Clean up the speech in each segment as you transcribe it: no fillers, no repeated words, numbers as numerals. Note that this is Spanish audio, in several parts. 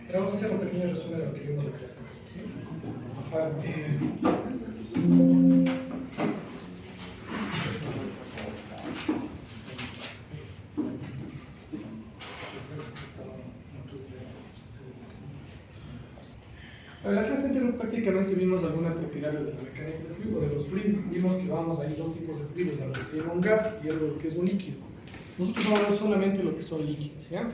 Pero vamos a hacer un pequeño resumen de lo que vimos de clase. En la clase anterior prácticamente vimos algunas propiedades de la mecánica del fluido, de los fluidos. Vimos que vamos a ir dos tipos de fluidos, lo que se llama un gas y algo que es un líquido. Nosotros vamos a ver solamente lo que son líquidos, ¿ya?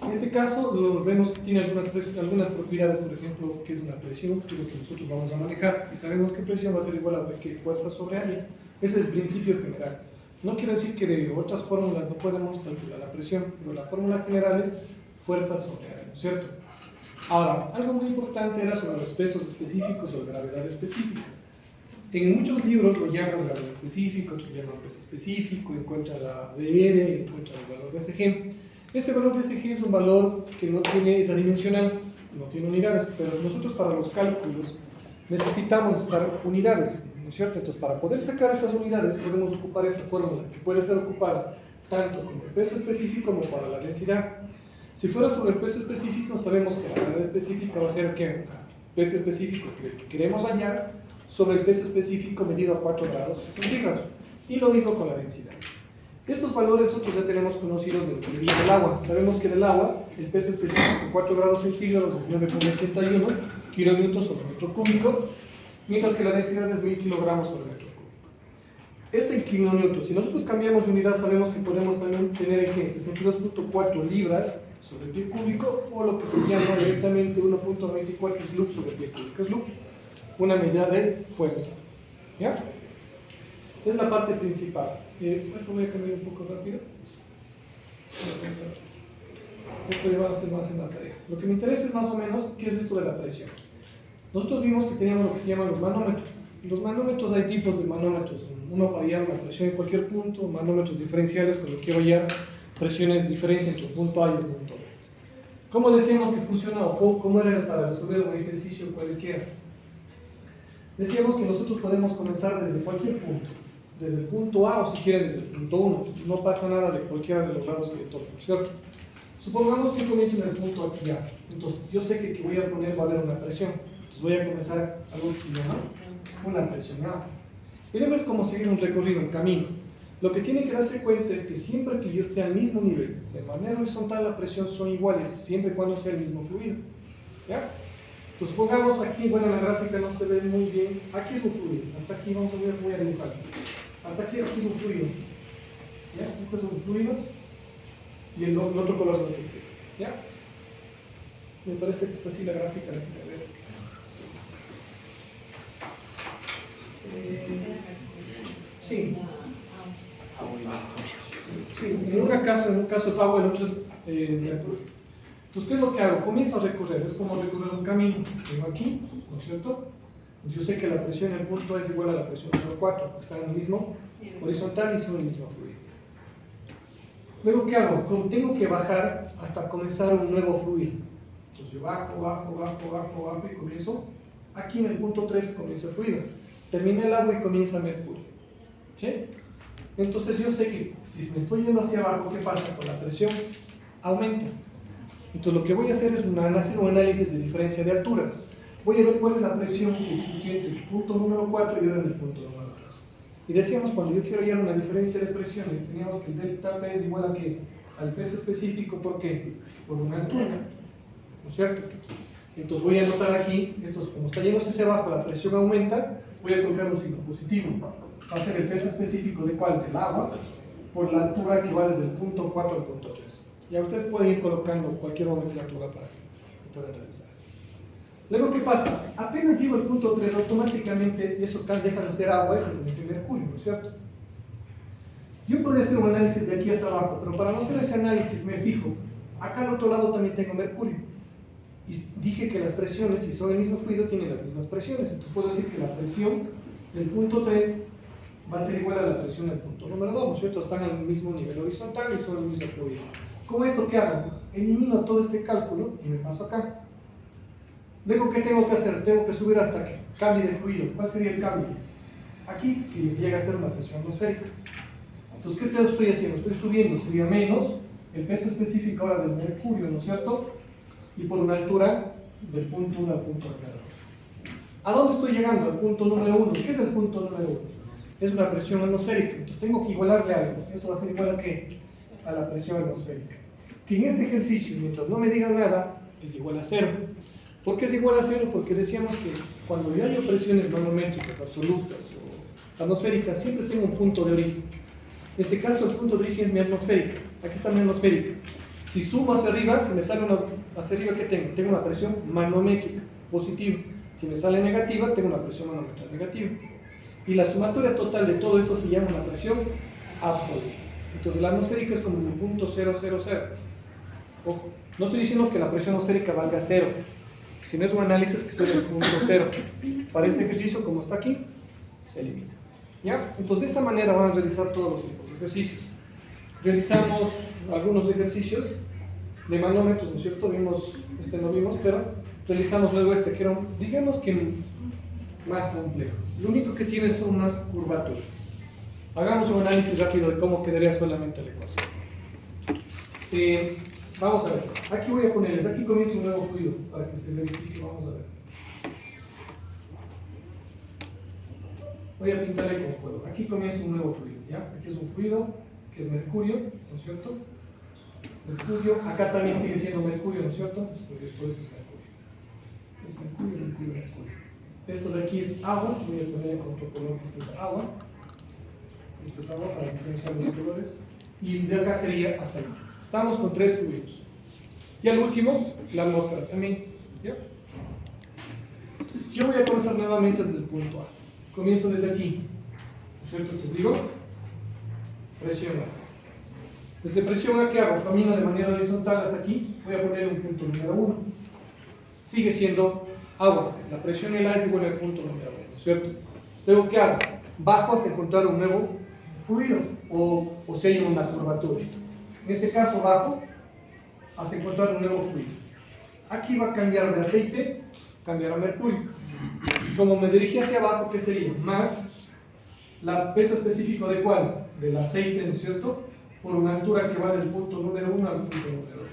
En este caso lo vemos que tiene algunas propiedades, por ejemplo, que es una presión, que es lo que nosotros vamos a manejar, y sabemos que presión va a ser igual a que fuerza sobre área. Ese es el principio general. No quiere decir que de otras fórmulas no podemos calcular la presión, pero la fórmula general es fuerza sobre área, ¿no es cierto? Ahora, algo muy importante era sobre los pesos específicos o gravedad específica. En muchos libros lo llaman gravedad específica, otros llaman peso específico, encuentra la DR, encuentra el valor de SG. Ese valor de SG es un valor que no tiene, es adimensional, no tiene unidades, pero nosotros para los cálculos necesitamos estar unidades, ¿no es cierto? Entonces, para poder sacar estas unidades podemos ocupar esta fórmula, que puede ser ocupada tanto como el peso específico como para la densidad. Si fuera sobre el peso específico, sabemos que la gravedad específica va a ser que el peso específico que queremos hallar sobre el peso específico medido a 4 grados centígrados. Y lo mismo con la densidad. Estos valores nosotros ya tenemos conocidos de lo que medía el agua. Sabemos que del agua, el peso específico en 4 grados centígrados es 9,81 kilonewtons sobre metro cúbico, mientras que la densidad es 1000 kilogramos sobre metro cúbico. Esto en kilonewtons. Si nosotros cambiamos de unidad, sabemos que podemos también tener en 62.4 libras sobre pie cúbico, o lo que se llama directamente 1.24 joules sobre pie cúbico. Es joules, una medida de fuerza. ¿Ya? Es la parte principal. Esto voy a cambiar un poco rápido. Esto lleva a ustedes más en la tarea. Lo que me interesa es más o menos qué es esto de la presión. Nosotros vimos que teníamos lo que se llaman los manómetros. Los manómetros, hay tipos de manómetros. Uno para hallar una presión en cualquier punto, manómetros diferenciales cuando quiero hallar presiones diferencia entre un punto A y un punto B. ¿Cómo decíamos que funciona o cómo era para resolver un ejercicio cualquiera? Decíamos que nosotros podemos comenzar desde cualquier punto, desde el punto A o si quieren desde el punto 1. No pasa nada de cualquiera de los lados que le toquen, ¿cierto? Supongamos que comienzo en el punto aquí A. Entonces yo sé que voy a poner va a haber una presión. Entonces voy a comenzar algo que se llama una presión A. Y luego es como seguir un recorrido, un camino. Lo que tienen que darse cuenta es que siempre que yo esté al mismo nivel, de manera horizontal la presión son iguales, siempre y cuando sea el mismo fluido. ¿Ya? Entonces pongamos aquí, bueno, la gráfica no se ve muy bien, aquí es un fluido, hasta aquí voy a dibujar. Hasta aquí es un fluido. ¿Ya? Este es un fluido y el otro color es otro fluido. ¿Ya? Me parece que está así la gráfica, la que ver. Sí. Sí, en un caso es agua, en otro es mercurio. Entonces, ¿qué es lo que hago? Comienzo a recorrer, es como recorrer un camino. Vengo aquí, ¿no es cierto? Yo sé que la presión en el punto es igual a la presión número 4, está en el mismo horizontal y son el mismo fluido. Luego, ¿qué hago? Tengo que bajar hasta comenzar un nuevo fluido. Entonces, yo bajo y comienzo. Aquí en el punto 3 comienza el fluido. Termina el agua y comienza mercurio. ¿Sí? Entonces yo sé que si me estoy yendo hacia abajo, ¿qué pasa? Con la presión aumenta. Entonces lo que voy a hacer es hacer un análisis de diferencia de alturas. Voy a ver cuál es la presión que existió entre el punto número 4 y ahora en el punto número 3. Y decíamos, cuando yo quiero hallar una diferencia de presiones, teníamos que el delta P es igual a ¿qué? Al peso específico, ¿por qué? Por una altura, ¿no es cierto? Entonces voy a anotar aquí, como está yéndose hacia abajo, la presión aumenta, voy a colocar un signo positivo. Va a ser el peso específico de ¿cuál? Del agua, por la altura que va desde el punto 4 al punto 3. Ya ustedes pueden ir colocando cualquier momento la altura para que lo puedan realizar. Luego, ¿qué pasa? Apenas llego al punto 3, automáticamente eso deja de ser agua y se convierte en mercurio, ¿no es cierto? Yo podría hacer un análisis de aquí hasta abajo, pero para no hacer ese análisis me fijo, acá al otro lado también tengo mercurio. Y dije que las presiones, si son el mismo fluido, tienen las mismas presiones. Entonces puedo decir que la presión del punto 3 va a ser igual a la presión del punto número 2, ¿no es cierto? Están al mismo nivel horizontal y son el mismo fluido. ¿Con esto qué hago? Elimino todo este cálculo y me paso acá. Luego, ¿qué tengo que hacer? Tengo que subir hasta que cambie de fluido. ¿Cuál sería el cambio? Aquí, que llega a ser una presión atmosférica. Entonces, ¿qué estoy haciendo? Estoy subiendo, sería menos el peso específico ahora del mercurio, ¿no es cierto? Y por una altura del punto 1 al punto número 2. ¿A dónde estoy llegando? Al punto número 1. ¿Qué es el punto número 1? Es una presión atmosférica. Entonces tengo que igualarle algo. Esto va a ser igual a ¿qué? A la presión atmosférica. Que en este ejercicio, mientras no me digan nada, es igual a 0. ¿Por qué es igual a 0? Porque decíamos que cuando yo hallo presiones manométricas absolutas o atmosféricas, siempre tengo un punto de origen. En este caso, el punto de origen es mi atmosférica. Aquí está mi atmosférica. Si sumo hacia arriba, si me sale hacia arriba, ¿qué tengo? Tengo una presión manométrica positiva. Si me sale negativa, tengo una presión manométrica negativa. Y la sumatoria total de todo esto se llama una presión absoluta. Entonces, la atmosférica es como mi punto 000. Ojo, no estoy diciendo que la presión atmosférica valga 0, sino es un análisis que estoy en el punto 0. Para este ejercicio, como está aquí, se elimina. ¿Ya? Entonces, de esta manera van a realizar todos los tipos de ejercicios. Realizamos algunos ejercicios de manómetros, ¿no es cierto? Vimos, no vimos, pero realizamos luego que era, digamos que más complejo. Lo único que tiene son unas curvaturas. Hagamos un análisis rápido de cómo quedaría solamente la ecuación. Vamos a ver, aquí voy a ponerles, aquí comienza un nuevo fluido para que se verifique, vamos a ver. Voy a pintarle con fuego. Aquí comienza un nuevo fluido, ¿ya? Aquí es un fluido que es mercurio, ¿no es cierto? Mercurio, acá también sigue siendo mercurio, ¿no es cierto? Todo esto es mercurio. Es mercurio, mercurio, mercurio. Esto de aquí es agua, voy a poner con otro color que esto es agua. Esto es agua para diferenciar los colores. Y de acá sería aceite. Estamos con 3 fluidos. Y al último, la atmósfera también. ¿Ya? Yo voy a comenzar nuevamente desde el punto A. Comienzo desde aquí. ¿No es cierto? Les digo, presión A. Desde presión A, ¿qué hago? Camino de manera horizontal hasta aquí. Voy a poner un punto número 1. Sigue siendo agua. La presión en A es igual al punto número 1, ¿no es cierto? Luego, ¿qué hago? Bajo hasta encontrar un nuevo fluido o si hay una curvatura. En este caso, bajo hasta encontrar un nuevo fluido. Aquí va a cambiar de aceite, cambiar a mercurio. Y como me dirigí hacia abajo, ¿qué sería? Más el peso específico de cuál? Del aceite, ¿no es cierto? Por una altura que va del punto número 1 al punto número 2.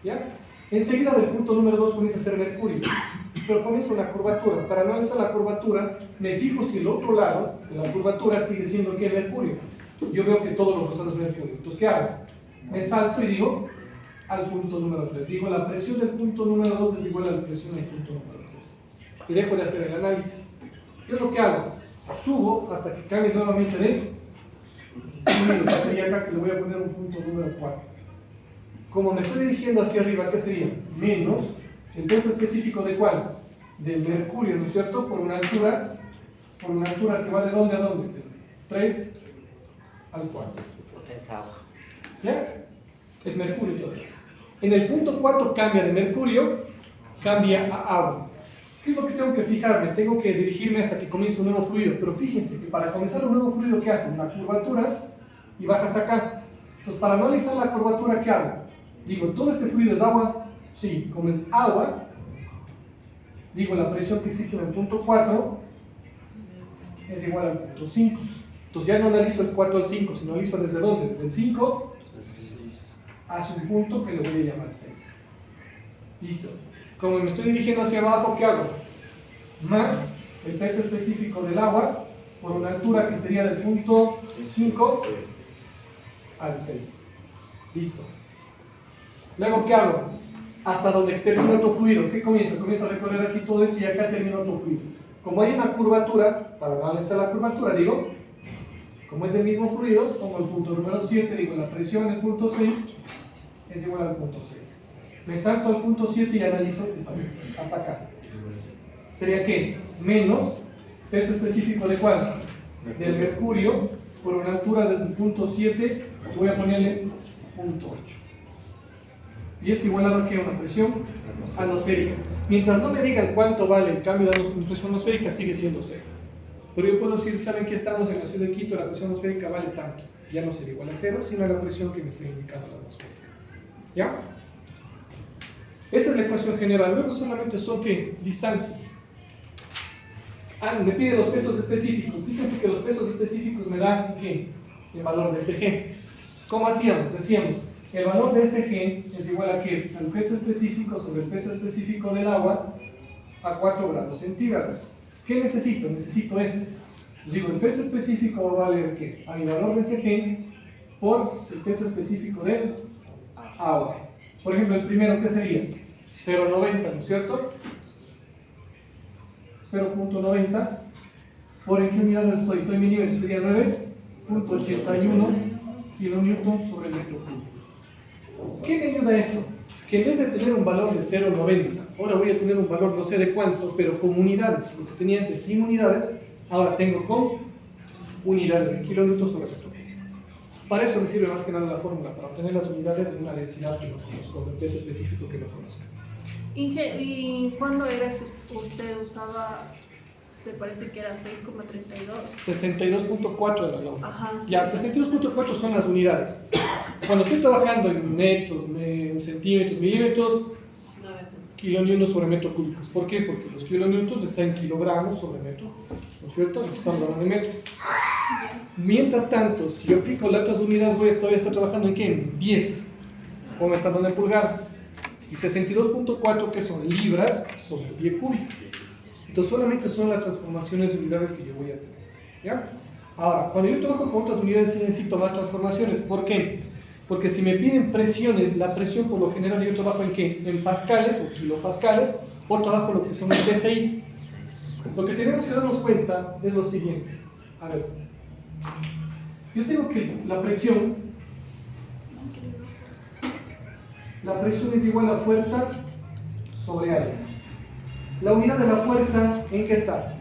¿Ya? Enseguida del punto número 2 comienza a ser mercurio, pero comienza una curvatura. Para analizar la curvatura, me fijo si el otro lado de la curvatura sigue siendo ¿qué? Mercurio. Yo veo que todos los rosados es mercurio. Entonces, ¿qué hago? Me salto y digo al punto número 3. Digo, la presión del punto número 2 es igual a la presión del punto número 3. Y dejo de hacer el análisis. ¿Qué es lo que hago? Subo hasta que cambie nuevamente de fluido, que sería acá, que le voy a poner un punto número 4. Como me estoy dirigiendo hacia arriba, ¿qué sería? Menos el peso específico de cuál? Del mercurio, ¿no es cierto? Por una altura que va de dónde a dónde? De 3 al 4. Es agua. ¿Ya? Es mercurio todavía. En el punto 4 cambia de mercurio, cambia a agua. ¿Qué es lo que tengo que fijarme? Tengo que dirigirme hasta que comience un nuevo fluido. Pero fíjense que para comenzar un nuevo fluido, ¿qué hace? Una curvatura y baja hasta acá. Entonces, para analizar la curvatura, ¿qué hago? Digo, ¿todo este fluido es agua? Sí, como es agua, digo, la presión que existe en el punto 4 es igual al punto 5. Entonces ya no analizo el 4 al 5, sino analizo desde dónde, desde el 5 hacia un punto que le voy a llamar 6. Listo. Como me estoy dirigiendo hacia abajo, ¿qué hago? Más el peso específico del agua por una altura que sería del punto 5 al 6. Listo. Luego, ¿qué hago? Hasta donde termina otro fluido. ¿Qué comienza? Comienza a recorrer aquí todo esto y acá termina otro fluido. Como hay una curvatura, para analizar la curvatura, digo, como es el mismo fluido, pongo el punto número 7, digo, la presión del punto 6 es igual al punto 6. Me salto al punto 7 y analizo hasta acá. Sería que menos peso específico de cuál? Del mercurio por una altura desde el punto 7, voy a ponerle punto 8. Y esto igualado a una presión atmosférica. Mientras no me digan cuánto vale el cambio de presión atmosférica, sigue siendo cero. Pero yo puedo decir, ¿saben que estamos en la ciudad de Quito? La presión atmosférica vale tanto. Ya no sería igual a cero, sino a la presión que me está indicando la atmosférica. ¿Ya? Esa es la ecuación general. Luego solamente son ¿qué? Distancias. Me pide los pesos específicos. Fíjense que los pesos específicos me dan ¿qué? El valor de SG. ¿Cómo hacíamos? Decíamos, el valor de SG es igual a ¿qué? Al peso específico sobre el peso específico del agua a 4 grados centígrados. ¿Qué necesito? Necesito esto. Digo, el peso específico va a valer ¿qué? A mi valor de SG por el peso específico del agua. Por ejemplo, el primero, ¿qué sería? 0,90, ¿no es cierto? 0,90 por en qué unidades estoy en milímetros, sería 9,81 kilonewton sobre el metro cúbico. ¿Qué me ayuda esto? Que en vez de tener un valor de 0,90, ahora voy a tener un valor no sé de cuánto, pero con unidades. Lo que tenía antes sin unidades, ahora tengo con unidades de kilonewton sobre metro cúbico. Para eso me sirve más que nada la fórmula, para obtener las unidades de una densidad que no conozco, de un peso específico que no conozco. Inge, ¿y cuándo era que usted usaba, me parece que era 6,32? 62,4 era la unidad. Ajá. Ya, 62,4 son las unidades. Cuando estoy trabajando en metros, centímetros, milímetros, kilonewtons sobre metro cúbicos. ¿Por qué? Porque los kilonewtons están en kilogramos sobre metro, ¿no es cierto? Estamos hablando de metros. Mientras tanto, si yo aplico las otras unidades, voy a todavía estar trabajando en ¿qué? En pies, o me están dando en pulgadas. Y 62,4 que son libras sobre pie cúbico. Entonces solamente son las transformaciones de unidades que yo voy a tener. ¿Ya? Ahora, cuando yo trabajo con otras unidades sí necesito más transformaciones. ¿Por qué? Porque si me piden presiones, la presión por lo general yo trabajo en ¿qué? En pascales o kilopascales, o trabajo lo que son en P6. Lo que tenemos que darnos cuenta es lo siguiente. A ver, yo tengo que la presión es igual a fuerza sobre área. La unidad de la fuerza, ¿en qué está?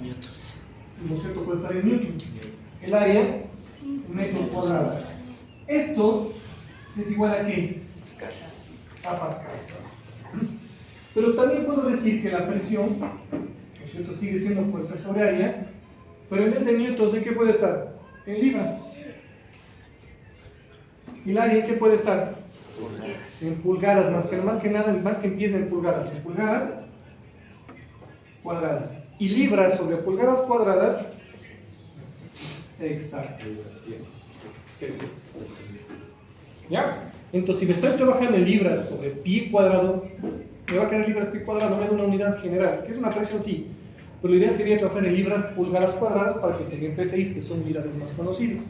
¿No es cierto? Puede estar en newton. El área, metros cuadrados. Esto es igual a ¿qué? A pascal. Pero también puedo decir que la presión, ¿no es cierto?, sigue siendo fuerza sobre área, pero en vez de newtons, ¿en qué puede estar? En libras. ¿Y el área en qué puede estar? En pulgadas, más que nada, más que empieza en pulgadas cuadradas. Y libras sobre pulgadas cuadradas, exacto. ¿Ya? Entonces, si me estoy trabajando en libras sobre pi cuadrado, me va a quedar libras pi cuadrado, me da una unidad general, que es una presión sí. Pero la idea sería trabajar en libras pulgadas cuadradas para que tengan P6, que son unidades más conocidas.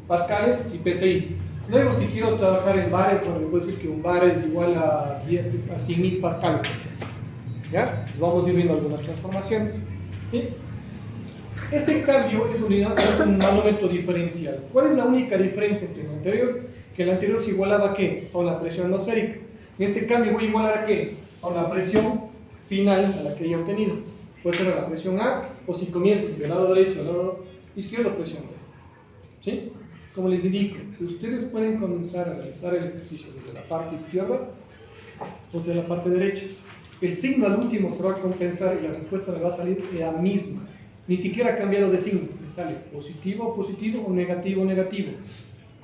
Pascales y P6. Luego, si quiero trabajar en bares, bueno, le puedo decir que un bar es igual a 100.000 pascales. ¿Ya? Pues vamos a ir viendo algunas transformaciones. ¿Sí? Este cambio es un manómetro diferencial. ¿Cuál es la única diferencia entre el anterior? Que el anterior se igualaba ¿a qué? A una presión atmosférica. En este cambio voy a igualar ¿a qué? A una presión final a la que haya obtenido. Puede ser a la presión A, o si comienzo desde el lado derecho al lado izquierdo, presión B. ¿Sí? Como les indico, ustedes pueden comenzar a realizar el ejercicio desde la parte izquierda o desde la parte derecha. El signo al último se va a compensar y la respuesta me va a salir la misma. Ni siquiera ha cambiado de signo, me sale positivo, positivo o negativo, negativo.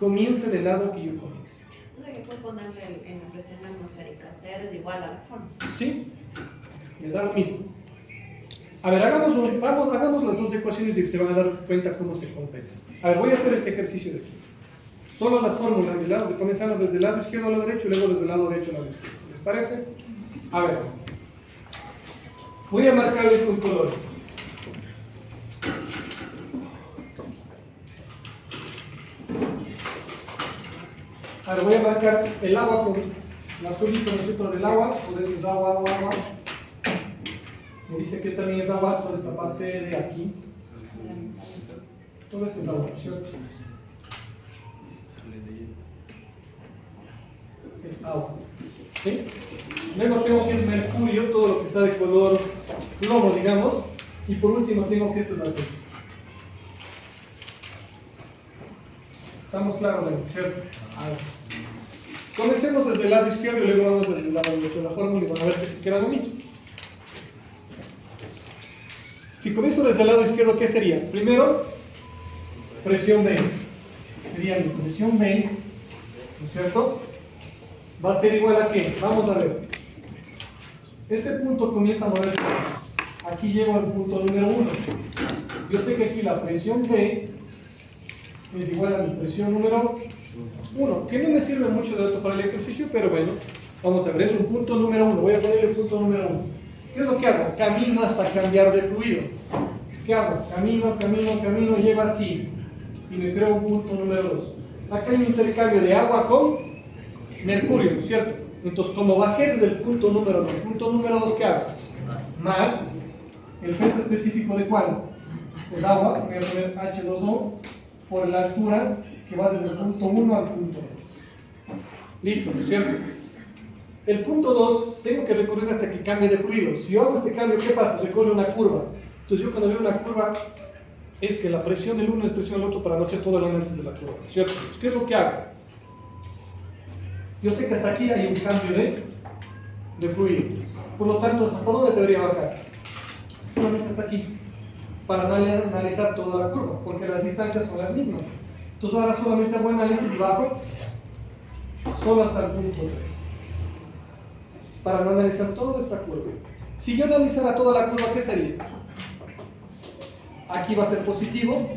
Comience del lado que yo comience. O sea que puedo ponerle en la presión atmosférica 0 es igual a la forma. Sí, me da lo mismo. A ver, hagamos las dos ecuaciones y se van a dar cuenta cómo se compensa. A ver, voy a hacer este ejercicio de aquí. Solo las fórmulas del lado, comenzando desde el lado izquierdo al lado derecho y luego desde el lado derecho al lado izquierdo. ¿Les parece? A ver, voy a marcarles con colores. A ver, voy a marcar el agua con el azulito, ¿no es cierto?, del agua. Por eso es agua, agua, agua. Me dice que también es agua toda esta parte de aquí. Todo esto es agua, ¿cierto? Es agua. ¿Sí? Luego tengo que es mercurio, todo lo que está de color plomo, digamos. Y por último tengo que esto es aceite. ¿Estamos claros, cierto? A ver. Comencemos desde el lado izquierdo y luego vamos desde el lado derecho de la fórmula y van a ver que se queda lo mismo. Si comienzo desde el lado izquierdo, ¿qué sería? Primero, presión B. Sería mi presión B, ¿no es cierto? Va a ser igual a ¿qué? Vamos a ver. Este punto comienza a moverse. Aquí llego al punto número 1. Yo sé que aquí la presión B es igual a mi presión número 1, que no me sirve mucho de dato para el ejercicio, pero bueno, vamos a ver, es un punto número 1. Voy a poner el punto número 1. ¿Qué es lo que hago? Camino hasta cambiar de fluido. ¿Qué hago? Camino, llego aquí y me creo un punto número 2. Acá hay un intercambio de agua con mercurio, ¿no es cierto? Entonces, como bajé desde el punto número 1 al punto número 2, ¿qué hago? Más el peso específico de cuál? Es agua, voy a poner H2O por la altura que va desde el punto 1 al punto 2. Listo, ¿no es cierto? El punto 2 tengo que recorrer hasta que cambie de fluido. Si yo hago este cambio, ¿qué pasa? Recorre una curva. Entonces yo cuando veo una curva es que la presión del uno es presión del otro para no hacer todo el análisis de la curva, ¿no es cierto? Entonces, ¿qué es lo que hago? Yo sé que hasta aquí hay un cambio de fluido. Por lo tanto, ¿hasta dónde debería bajar? Solamente hasta aquí, para analizar toda la curva, porque las distancias son las mismas. Entonces ahora solamente hago análisis y bajo solo hasta el punto 3, para no analizar toda esta curva. Si yo analizara toda la curva, ¿qué sería? Aquí va a ser positivo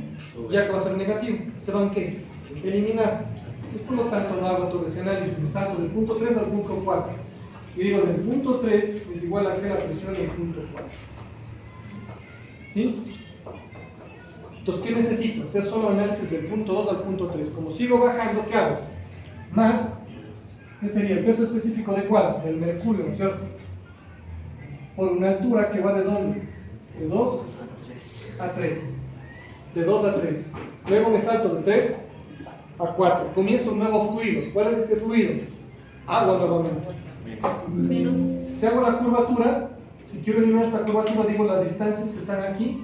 y acá va a ser negativo. ¿Se van qué? Eliminar. Pues por lo tanto no hago todo ese análisis, me salto del punto 3 al punto 4. Y digo, del punto 3 es igual a que la presión del punto 4. ¿Sí? Entonces, ¿qué necesito? Hacer solo análisis del punto 2 al punto 3. Como sigo bajando, ¿qué hago? Más, ¿qué sería? ¿El peso específico de cuál? Del mercurio, ¿no es cierto? Por una altura que va de ¿dónde? De 2 a 3. De 2 a 3. Luego me salto de 3 a 4. Comienzo un nuevo fluido. ¿Cuál es este fluido? Agua nuevamente. Menos. Si hago la curvatura, si quiero eliminar esta curvatura, digo las distancias que están aquí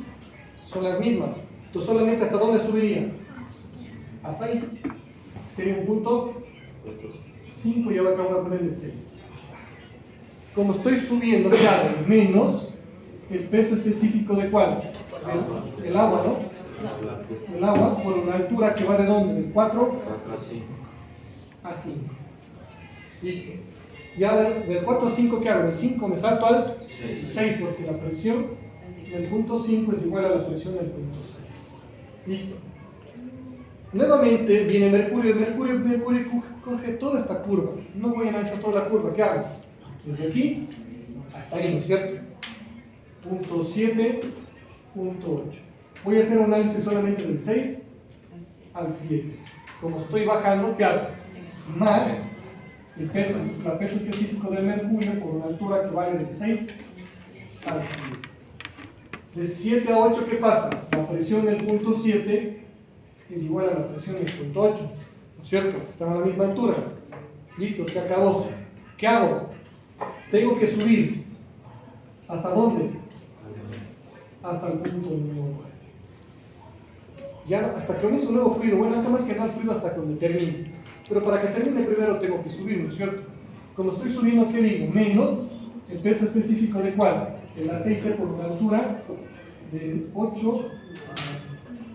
son las mismas. Entonces solamente ¿hasta dónde subiría? Hasta ahí. Sería un punto 5 y ahora acabo de ponerle 6. Como estoy subiendo, ¿qué hago? Menos el peso específico de ¿cuál? El agua, ¿no? El agua por una altura que va de ¿dónde? De 4 a 5. Listo. Ya del 4 a 5, ¿qué hago? Del 5 me salto al 6, porque la presión del punto 5 es igual a la presión del punto 6. Listo. Nuevamente viene mercurio coge toda esta curva. No voy a analizar toda la curva. ¿Qué hago? Desde aquí hasta ahí, ¿no es cierto? Punto 7, punto 8. Voy a hacer un análisis solamente del 6 al 7. Como estoy bajando, ¿qué hago? Más el peso específico del mercurio por una altura que vale del 6 al 7. De 7 a 8, ¿qué pasa? La presión del punto 7 es igual a la presión del punto 8, ¿no es cierto? Están a la misma altura. Listo, se acabó. ¿Qué hago? Tengo que subir. ¿Hasta dónde? Hasta el punto número 9. Ya hasta que comience un nuevo fluido. Bueno, nada más que no el fluido hasta donde termine. Pero para que termine primero tengo que subir, ¿no es cierto? Como estoy subiendo, ¿qué digo? Menos el peso específico de ¿cuál? El aceite por una altura de 8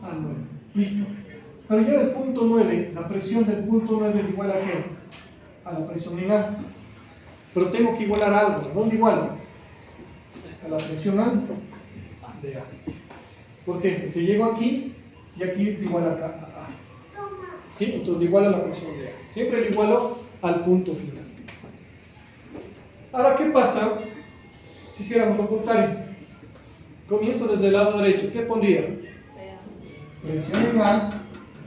a 9. Listo. Pero ya del punto 9, la presión del punto 9 es igual a ¿qué? A la presión final. Pero tengo que igualar algo. ¿Dónde igualo? A la presión de A. ¿Por qué? Porque llego aquí y aquí es igual a A. ¿Sí? Entonces igual a la presión de A. Siempre le igualo al punto final. Ahora, ¿qué pasa si hiciéramos lo contrario? Comienzo desde el lado derecho. ¿Qué pondría? Presión en A,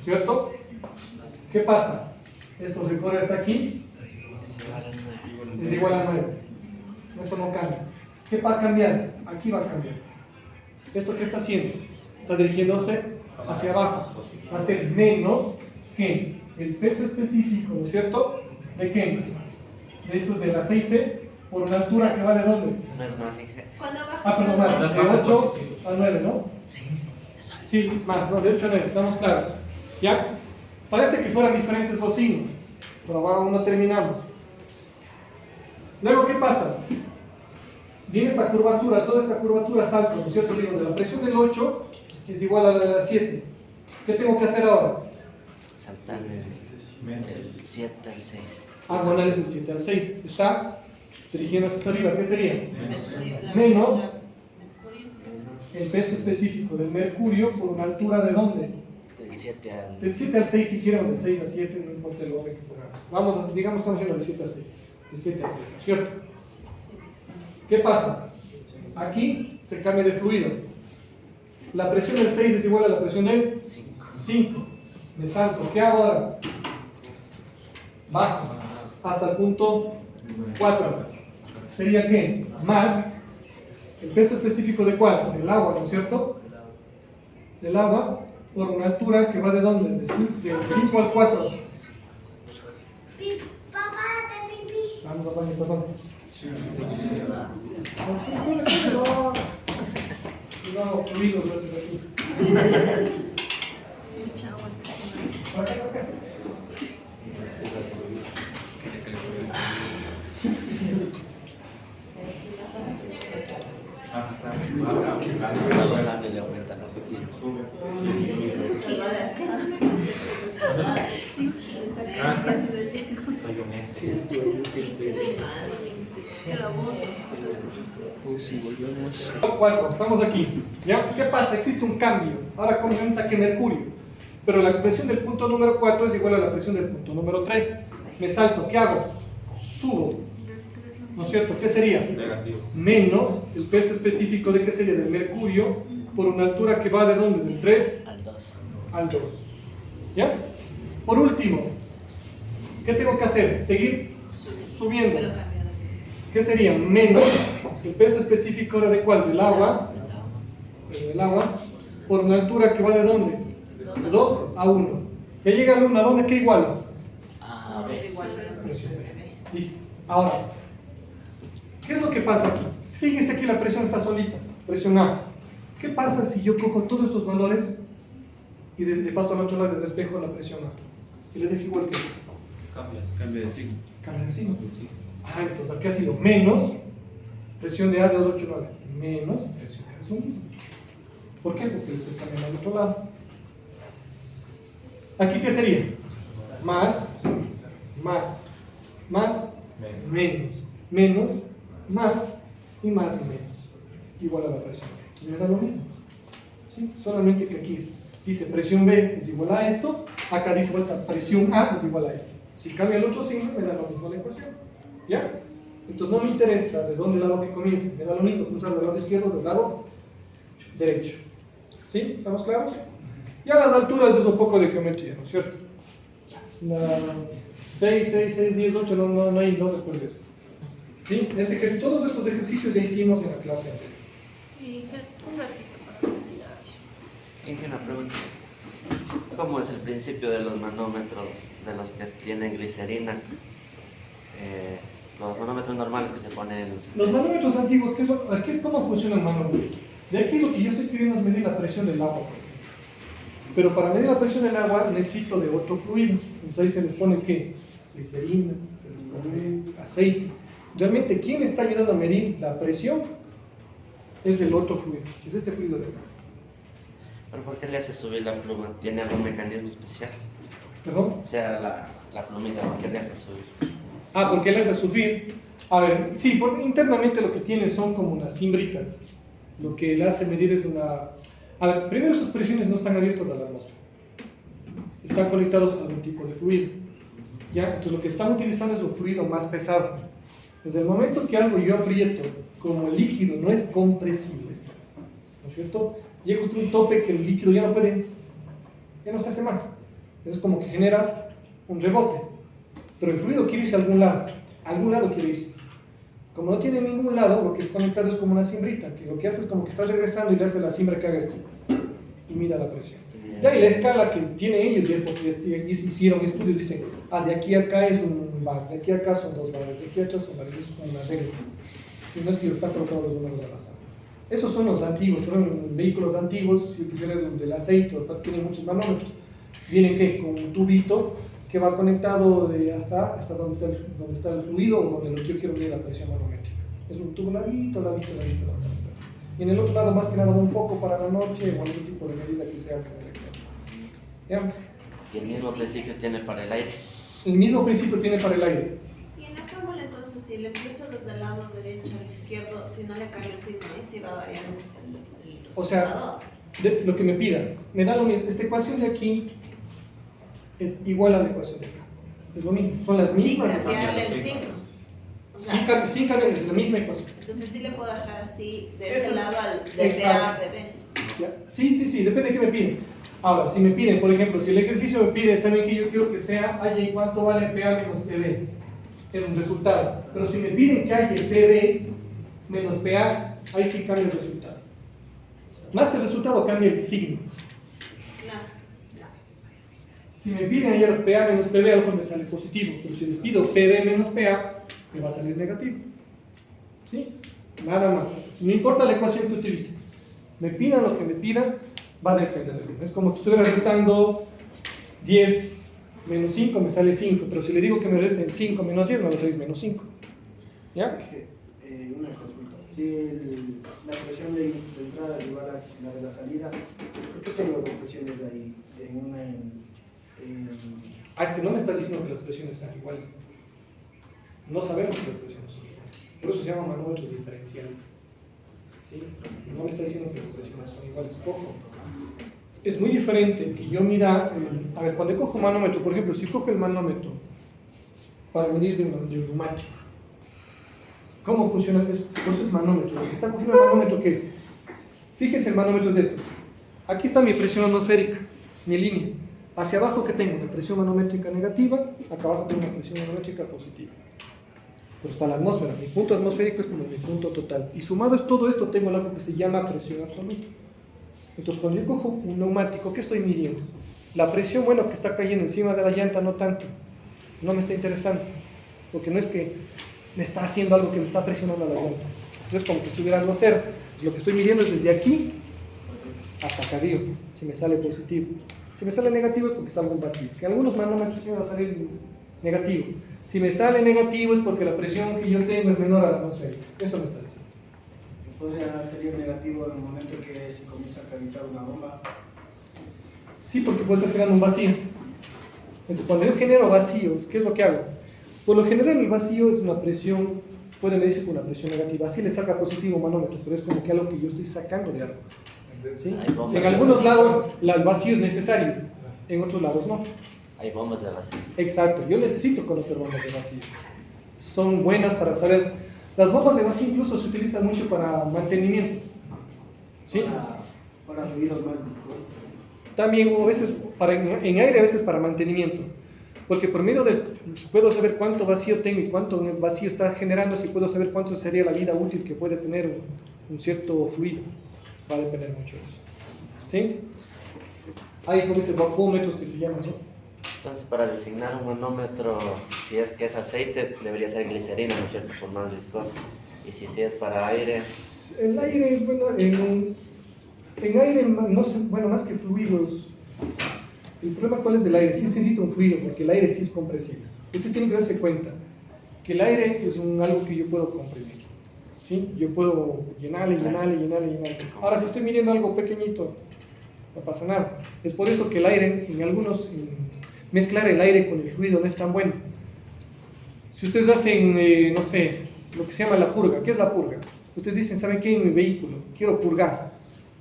¿cierto? ¿Qué pasa? Esto recorre hasta aquí. Es igual a 9. Eso no cambia. ¿Qué va a cambiar? Aquí va a cambiar. ¿Esto qué está haciendo? Está dirigiéndose hacia abajo. Va a ser menos que el peso específico, ¿no es cierto? ¿De qué? Esto es del aceite por una altura que va de dónde? No es más ingenio. Cuando baja. Ah, perdón, más, de 8 a 9, ¿no? Sí, más, ¿no? De 8 a 9, estamos claros. ¿Ya? Parece que fueran diferentes los signos, pero aún no terminamos. Luego, ¿qué pasa? Viene esta curvatura, toda esta curvatura salta, ¿no es cierto? Digo, de la presión del 8 es igual a la de la 7. ¿Qué tengo que hacer ahora? Saltar del 7 al 6. Agonales del 7 al 6. Está dirigiéndose hacia arriba. ¿Qué sería? Mercurio. Menos Mercurio. el peso específico del mercurio por una altura de ¿dónde? Del 7 al... Del 7 al 6, si quieren, de 6 a 7, no importa el orden que pongamos. Vamos, digamos, estamos haciendo del 7 a 6. De 7 a 6, ¿no es cierto? ¿Qué pasa? Aquí se cambia de fluido. La presión del 6 es igual a la presión del 5. 5. Me salto. ¿Qué hago ahora? Bajo hasta el punto 4. ¿Sería qué? Más el peso específico de cuál? Del agua, ¿no es cierto? Del agua por una altura que va de dónde? Del 5 al 4. Vamos a poner, perdón. No, fluidos, gracias aquí. Mucha agua está quemando. ¿Para qué? ¿Para qué? Hablando y le aumenta la presión. Soy un ente. Que la voz. 4, estamos aquí. ¿Ya? ¿Qué pasa? Existe un cambio. Ahora comienza que Mercurio. Pero la presión del punto número 4 es igual a la presión del punto número 3. Me salto. ¿Qué hago? Subo. ¿No es cierto? ¿Qué sería? Negativo. Menos el peso específico de qué sería del mercurio por una altura que va de dónde? Del 3 Al 2. al 2. ¿Ya? Por último, ¿qué tengo que hacer? Seguir subiendo. Pero cambia de. ¿Qué sería? Menos el peso específico ahora de cuál? Del agua. Del agua. Por una altura que va de dónde? De 2 a 1. Ya llega al 1, ¿a dónde? ¿Qué igual? A Es ver. igual. Presión. Listo. Ahora, ¿qué es lo que pasa aquí? Fíjense que la presión está solita, presión A. ¿Qué pasa si yo cojo todos estos valores y le paso al otro lado del espejo la presión A? Y le dejo igual que Cambia de signo. cambia de signo. Ah, entonces aquí ha sido menos presión de A de 289, menos presión de A, es lo mismo. ¿Por qué? Porque le estoy cambiando al otro lado. ¿Aquí qué sería? Más, menos, más y menos, igual a la presión. Entonces me da lo mismo. ¿Sí? Solamente que aquí dice presión B es igual a esto, acá dice vuelta presión A es igual a esto. Si cambia el otro signo, me da lo mismo la ecuación. ¿Ya? Entonces no me interesa de dónde lado que comience, me da lo mismo cruzar del lado izquierdo o del lado derecho. ¿Sí? ¿Estamos claros? Y a las alturas es un poco de geometría, ¿no es cierto? La 6, 10, 8, no hay, no recuerdes. ¿Sí? Todos estos ejercicios ya hicimos en la clase anterior. Sí, un ratito para olvidar. Inge, una pregunta. ¿Cómo es el principio de los manómetros de los que tienen glicerina? Los manómetros normales que se ponen en los... Los manómetros antiguos, ¿qué es cómo funciona el manómetro? De aquí lo que yo estoy queriendo es medir la presión del agua. Pero para medir la presión del agua necesito de otro fluido. Entonces ahí se les pone ¿qué? Glicerina, se les pone aceite. Realmente, ¿quién está ayudando a medir la presión? Es el otro fluido, es este fluido de acá. ¿Pero por qué le hace subir la pluma? ¿Tiene algún mecanismo especial? ¿Perdón? O sea, la plumita, ¿por qué le hace subir? Ah, porque le hace subir. A ver, sí, internamente lo que tiene son como unas cimbritas. Lo que le hace medir es una... A ver, primero sus presiones no están abiertas a la atmósfera. Están conectados a algún tipo de fluido. ¿Ya? Entonces lo que están utilizando es un fluido más pesado. Desde el momento que algo yo aprieto, como el líquido no es compresible, ¿no es cierto? Llega hasta un tope que el líquido ya no puede, ya no se hace más. Es como que genera un rebote. Pero el fluido quiere irse a algún lado quiere irse. Como no tiene ningún lado, lo que es conectado es como una cimbrita, que lo que hace es como que está regresando y le hace a la cimbra que haga esto, y mida la presión. Ya, y la escala que tienen ellos, y es porque hicieron estudios, dicen, de aquí a acá es un un bar, de aquí acá son 2 bares, de aquí atrás son bares, eso es como una regla. Si no es que yo está colocando los números al azar. Esos son los antiguos, pero en vehículos antiguos, si pusieran del aceite, tienen muchos manómetros. Vienen que con un tubito que va conectado hasta donde está el fluido o donde lo que yo quiero medir la presión manométrica. Es un tubo larguito. Y en el otro lado, más que nada, un foco para la noche o algún tipo de medida que sea con electrónico. ¿Ya? Y el mismo principio tiene para el aire. El mismo principio tiene para el aire. Y en la fórmula, entonces, si le empiezo desde el lado derecho al izquierdo, si no le cambio el signo, ahí sí va a variar el resultado. O sea, lo que me pida. Me da lo mismo. Esta ecuación de aquí es igual a la ecuación de acá. Es lo mismo. Son las mismas. Sin cambiarle el signo. O sea, Sin cambiar, es la misma ecuación. entonces sí le puedo dejar así, de este Eso. lado al de Exacto. A a BB. ¿Ya? Sí, depende de qué me piden. Ahora, si me piden, por ejemplo, si el ejercicio me pide, saben que yo quiero que sea, ¿y cuánto vale PA menos PB? Es un resultado. Pero si me piden que haya PB menos PA, ahí sí cambia el resultado. Más que el resultado, cambia el signo. Claro. Si me piden ayer PA menos PB, a lo mejor me sale positivo. Pero si les pido PB menos PA, me va a salir negativo. ¿Sí? Nada más. No importa la ecuación que utilice. Me pidan lo que me pidan, va a depender de mí. Es como si estuviera restando 10 menos 5, me sale 5. Pero si le digo que me resten 5 menos 10, me va a salir menos 5. ¿Ya? Una consulta. Si la presión de entrada es igual a la de la salida, ¿por qué tengo dos presiones ahí? Es que no me está diciendo que las presiones sean iguales. No sabemos que las presiones son iguales. Por eso se llaman manómetros diferenciales. ¿Sí? No me está diciendo que las presiones son iguales. Ojo. Es muy diferente que yo mida. A ver, cuando cojo manómetro, por ejemplo, si cojo el manómetro para medir de un neumático, ¿cómo funciona eso? Entonces, es manómetro. Lo que está cogiendo el manómetro, ¿qué es? Fíjense, el manómetro es esto. Aquí está mi presión atmosférica, mi línea. Hacia abajo, ¿qué tengo? Una presión manométrica negativa, acá abajo tengo una presión manométrica positiva. Pero está la atmósfera, mi punto atmosférico es como mi punto total. Y sumado a todo esto, tengo algo que se llama presión absoluta. Entonces, cuando yo cojo un neumático, ¿qué estoy midiendo? La presión, bueno, que está cayendo encima de la llanta, no tanto. No me está interesando. Porque no es que me está haciendo algo que me está presionando a la llanta. Entonces, como que estuviera algo cero. Lo que estoy midiendo es desde aquí hasta acá arriba, si me sale positivo. Si me sale negativo es porque está algo vacío. Que algunos manómetros sí me va a salir negativo. Si me sale negativo es porque la presión que yo tengo es menor a la atmosfera. Eso me está diciendo. ¿Podría salir negativo en el momento que se comienza a calentar una bomba? Sí, porque puede estar creando un vacío. Entonces, cuando yo genero vacíos, ¿qué es lo que hago? Por lo general, el vacío es una presión, puede medirse con una presión negativa. Así le saca positivo un manómetro, pero es como que algo que yo estoy sacando de algo. ¿Sí? En algunos lados el vacío es necesario, en otros lados no. Hay bombas de vacío. Exacto, yo necesito conocer bombas de vacío. Son buenas para saber. Las bombas de vacío incluso se utilizan mucho para mantenimiento. ¿Sí? Para ruidos más viscosos. También a veces en aire, a veces para mantenimiento. Porque por medio de puedo saber cuánto vacío tengo y cuánto vacío está generando, si puedo saber cuánto sería la vida útil que puede tener un cierto fluido. Va a depender mucho de eso. ¿Sí? Hay como dice vapómetros que se llaman, ¿no? Entonces, para designar un manómetro, si es que es aceite, debería ser glicerina, ¿no es cierto? Por más viscoso. Y si es para aire, El aire, bueno, en aire, no sé, bueno, más que fluidos. El problema cuál es del aire, sí se necesita un fluido, porque el aire sí es compresible. Ustedes tienen que darse cuenta que el aire es algo que yo puedo comprimir. ¿Sí? Yo puedo llenarle. Ahora, si estoy midiendo algo pequeñito, no pasa nada. Es por eso que el aire, mezclar el aire con el fluido no es tan bueno. Si ustedes hacen, no sé, lo que se llama la purga, ¿qué es la purga? Ustedes dicen, ¿saben qué? En mi vehículo quiero purgar.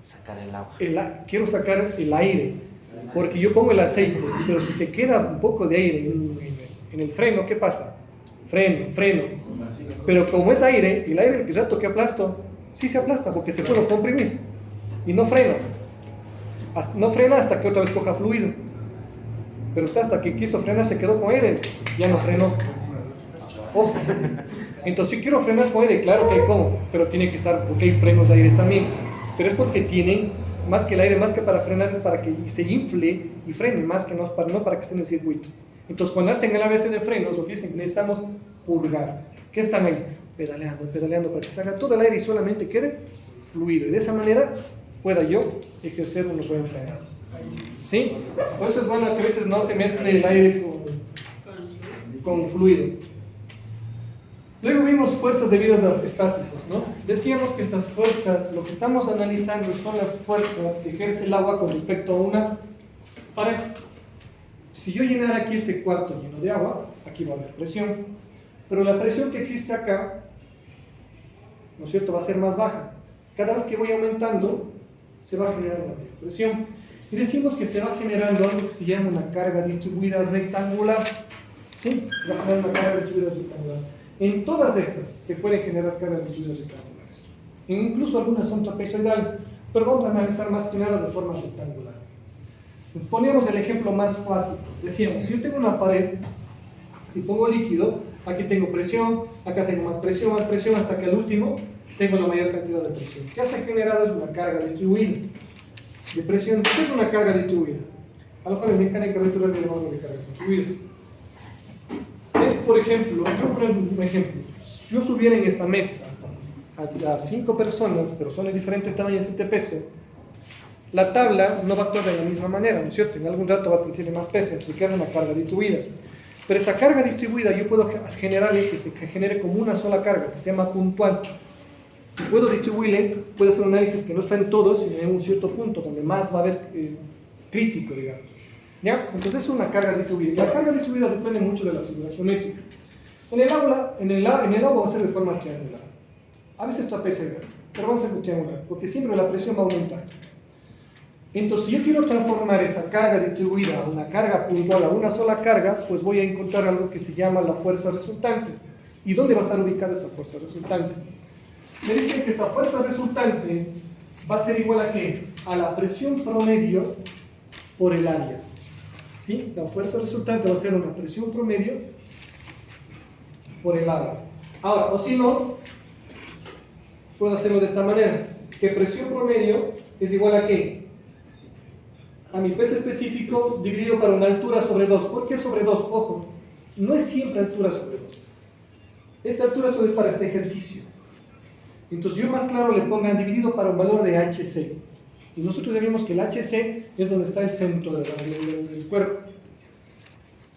sacar el agua. Quiero sacar el aire, porque yo pongo el aceite, pero si se queda un poco de aire en el freno, ¿qué pasa? Freno. Pero como es aire, el aire el rato que aplasto, sí se aplasta porque se puede comprimir y no freno. No frena hasta que otra vez coja fluido. Pero usted hasta que quiso frenar se quedó con aire, ya no frenó. Ojo. Entonces si quiero frenar con aire, claro que hay cómo, pero tiene que estar, porque hay frenos de aire también. Pero es porque tienen, más que el aire, más que para frenar, es para que se infle y frene, más que no para que esté en el circuito. Entonces, cuando hacen el ABC de frenos, lo que dicen, necesitamos purgar. ¿Qué están ahí? Pedaleando, pedaleando, para que salga todo el aire y solamente quede fluido. Y de esa manera pueda yo ejercer un buen frenado. ¿Sí? Por eso es bueno que a veces no se mezcle el aire con fluido. Luego vimos fuerzas debidas a estáticos, ¿no? Decíamos que estas fuerzas, lo que estamos analizando son las fuerzas que ejerce el agua con respecto a una pared. Si yo llenara aquí este cuarto lleno de agua, aquí va a haber presión, pero la presión que existe acá, ¿no es cierto?, va a ser más baja. Cada vez que voy aumentando, se va a generar una mayor presión. Y decimos que se va generando algo que se llama una carga distribuida rectangular. ¿Sí? Se va a generar una carga distribuida rectangular. En todas estas se pueden generar cargas distribuidas rectangulares. Incluso algunas son trapezoidales, pero vamos a analizar más que nada de forma rectangular. Pues poníamos el ejemplo más fácil. Decíamos, si yo tengo una pared, si pongo líquido, aquí tengo presión, acá tengo más presión, hasta que al último tengo la mayor cantidad de presión. ¿Qué se ha generado? Es una carga distribuida de presión. ¿Qué es una carga distribuida? A lo mejor en mecánica vehicular le llamamos de cargas distribuidas. Es, por ejemplo, yo voy a poner un ejemplo. Si yo subiera en esta mesa a 5 personas, pero son de diferentes tamaños de peso, la tabla no va a actuar de la misma manera, ¿no es cierto? En algún rato va a tener más peso, entonces queda una carga distribuida. Pero esa carga distribuida yo puedo generarle que se genere como una sola carga, que se llama puntual. Y puedo distribuirle, puedo hacer un análisis que no está en todos, sino en un cierto punto, donde más va a haber crítico, digamos. ¿Ya? Entonces es una carga distribuida. La carga distribuida depende mucho de la figura geométrica. En el agua va a ser de forma triangular. A veces trapezoidal, pero va a ser triangular, porque siempre la presión va a aumentar. Entonces, si yo quiero transformar esa carga distribuida a una carga puntual, a una sola carga, pues voy a encontrar algo que se llama la fuerza resultante. ¿Y dónde va a estar ubicada esa fuerza resultante? Me dicen que esa fuerza resultante va a ser igual a ¿qué? A la presión promedio por el área. ¿Sí? La fuerza resultante va a ser una presión promedio por el área. Ahora, o si no, puedo hacerlo de esta manera, que presión promedio es igual a ¿qué? A mi peso específico dividido por una altura sobre 2. ¿Por qué sobre 2? Ojo, no es siempre altura sobre 2. Esta altura solo es para este ejercicio. Entonces yo más claro le pongan dividido para un valor de HC. Y nosotros ya vimos que el HC es donde está el centro del cuerpo.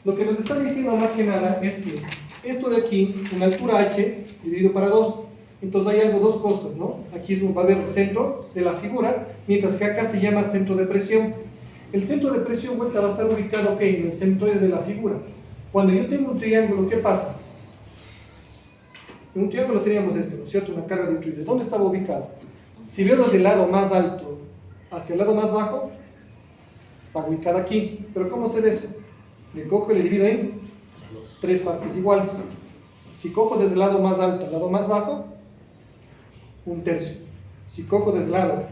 Lo que nos está diciendo más que nada es que esto de aquí, una altura H dividido para 2. Entonces hay algo, dos cosas, ¿no? Aquí va a haber el centro de la figura, mientras que acá se llama centro de presión. El centro de presión vuelta va a estar ubicado ¿qué? En el centroide de la figura. Cuando yo tengo un triángulo, ¿qué pasa? En un triángulo teníamos esto, ¿no es cierto? Una carga distribuida. ¿Dónde estaba ubicado? Si veo desde el lado más alto hacia el lado más bajo, está ubicada aquí. ¿Pero cómo se hace eso? Le cojo y le divido en 3 partes iguales. Si cojo desde el lado más alto al lado más bajo, 1/3. Si cojo desde el lado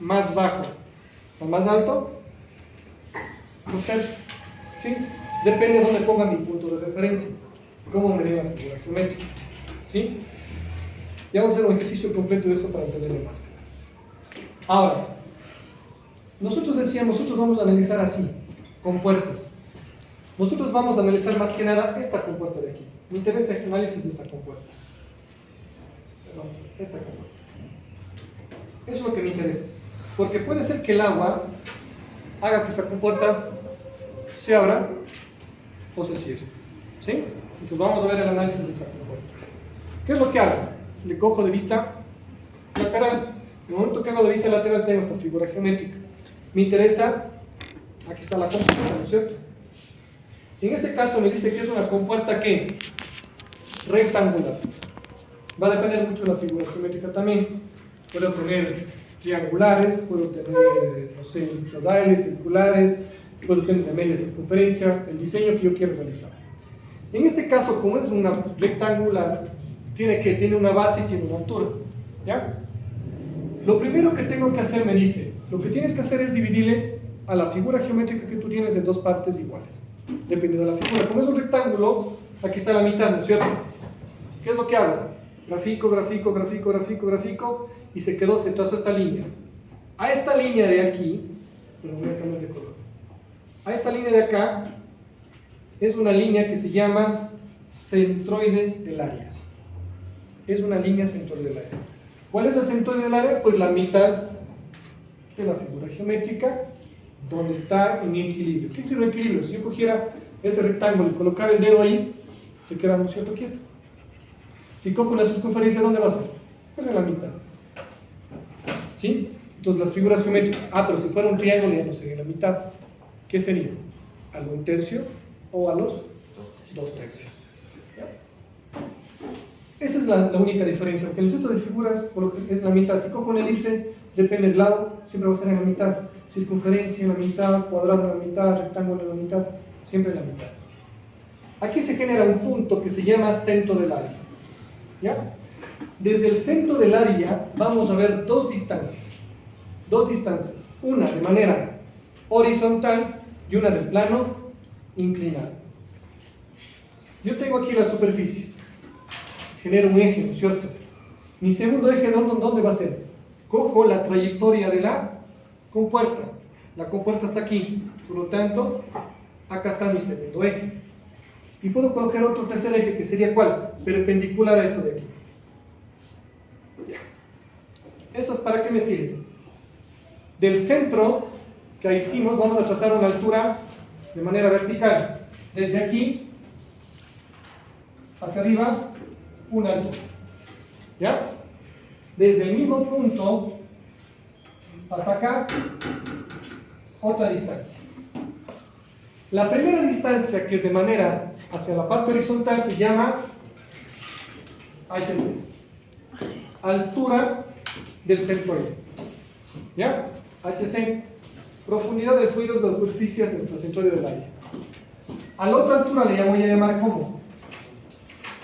más bajo al más alto, 2/3. ¿Sí? Depende de dónde ponga mi punto de referencia, cómo me dé la figura geométrica. ¿Sí? Ya vamos a hacer un ejercicio completo de esto para entenderlo más. Ahora, nosotros vamos a analizar así, con puertas. Nosotros vamos a analizar más que nada esta compuerta de aquí. Me interesa el análisis de esta compuerta. Vamos a ver, esta compuerta. Eso es lo que me interesa. Porque puede ser que el agua haga que esta compuerta se abra o se cierre. ¿Sí? Entonces vamos a ver el análisis de esa compuerta. ¿Qué es lo que hago? Le cojo de vista lateral. En el momento que hago de vista lateral tengo esta figura geométrica. Me interesa, aquí está la compuerta, ¿no es cierto? En este caso me dice que es una compuerta ¿qué? Rectangular. Va a depender mucho de la figura geométrica también. Puedo tener triangulares, puedo tener, no sé, rodales, circulares, puedo tener de media circunferencia, el diseño que yo quiero realizar. En este caso, como es una rectangular, tiene una base y tiene una altura. ¿Ya? Lo primero que tengo que hacer, me dice, lo que tienes que hacer es dividirle a la figura geométrica que tú tienes en 2 partes iguales. Depende de la figura. Como es un rectángulo, aquí está la mitad, ¿no es cierto? ¿Qué es lo que hago? Grafico, grafico, grafico, grafico, grafico, y se trazó esta línea. A esta línea de aquí, pero voy a cambiar de color. A esta línea de acá, es una línea que se llama centroide del área. Es una línea centroide del área. ¿Cuál es el centroide del área? Pues la mitad de la figura geométrica donde está en equilibrio. ¿Qué es el equilibrio? Si yo cogiera ese rectángulo y colocara el dedo ahí, se queda un cierto quieto. Si cojo la circunferencia, ¿dónde va a ser? Pues en la mitad. ¿Sí? Entonces las figuras geométricas, pero si fuera un triángulo ya no sería en la mitad. ¿Qué sería? ¿A un tercio o a los 2/3? ¿Ya? Esa es la única diferencia, porque el resto de figuras es la mitad. Si cojo una elipse, depende del lado, siempre va a ser en la mitad. Circunferencia en la mitad, cuadrado en la mitad, rectángulo en la mitad, siempre en la mitad. Aquí se genera un punto que se llama centro del área. ¿Ya? Desde el centro del área vamos a ver dos distancias. Una de manera horizontal y una de plano inclinado. Yo tengo aquí la superficie. Genero un eje, ¿no es cierto? Mi segundo eje, ¿dónde va a ser? Cojo la trayectoria de la compuerta. La compuerta está aquí. Por lo tanto, acá está mi segundo eje. Y puedo colocar otro tercer eje, que sería ¿cuál? Perpendicular a esto de aquí. ¿Esto para qué me sirve? Del centro que hicimos, vamos a trazar una altura de manera vertical. Desde aquí, hasta arriba, una altura. ¿Ya? Desde el mismo punto hasta acá, otra distancia. La primera distancia, que es de manera hacia la parte horizontal, se llama HC, altura del centroide. ¿Ya? HC, profundidad del fluido de las superficies del centroide del área. A la otra altura le voy a llamar como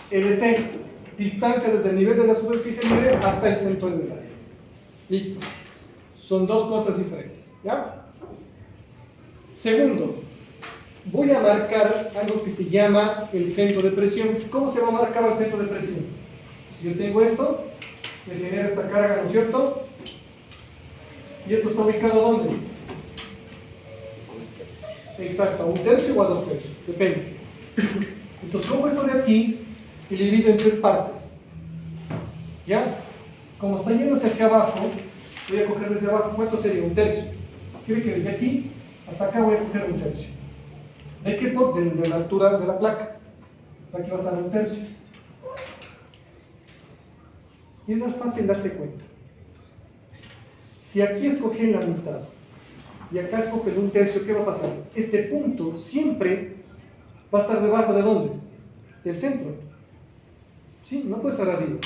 LC, distancia desde el nivel de la superficie libre hasta el centroide del área. Listo. Son dos cosas diferentes. ¿Ya? Segundo, voy a marcar algo que se llama el centro de presión. ¿Cómo se va a marcar el centro de presión? Si yo tengo esto, se genera esta carga, ¿no es cierto? ¿Y esto está ubicado dónde? Exacto, a 1/3 o a 2/3, depende. Entonces cojo esto de aquí y le divido en 3 partes. ¿Ya? Como está yéndose hacia abajo, voy a coger desde abajo, ¿cuánto sería? 1/3. Quiere que desde aquí hasta acá voy a coger 1/3. ¿De qué? De la altura de la placa. Aquí va a estar 1/3. Y es fácil darse cuenta. Si aquí escogí la mitad y acá escogí el 1/3, ¿qué va a pasar? Este punto siempre va a estar debajo de ¿dónde? Del centro. Sí, no puede estar arriba.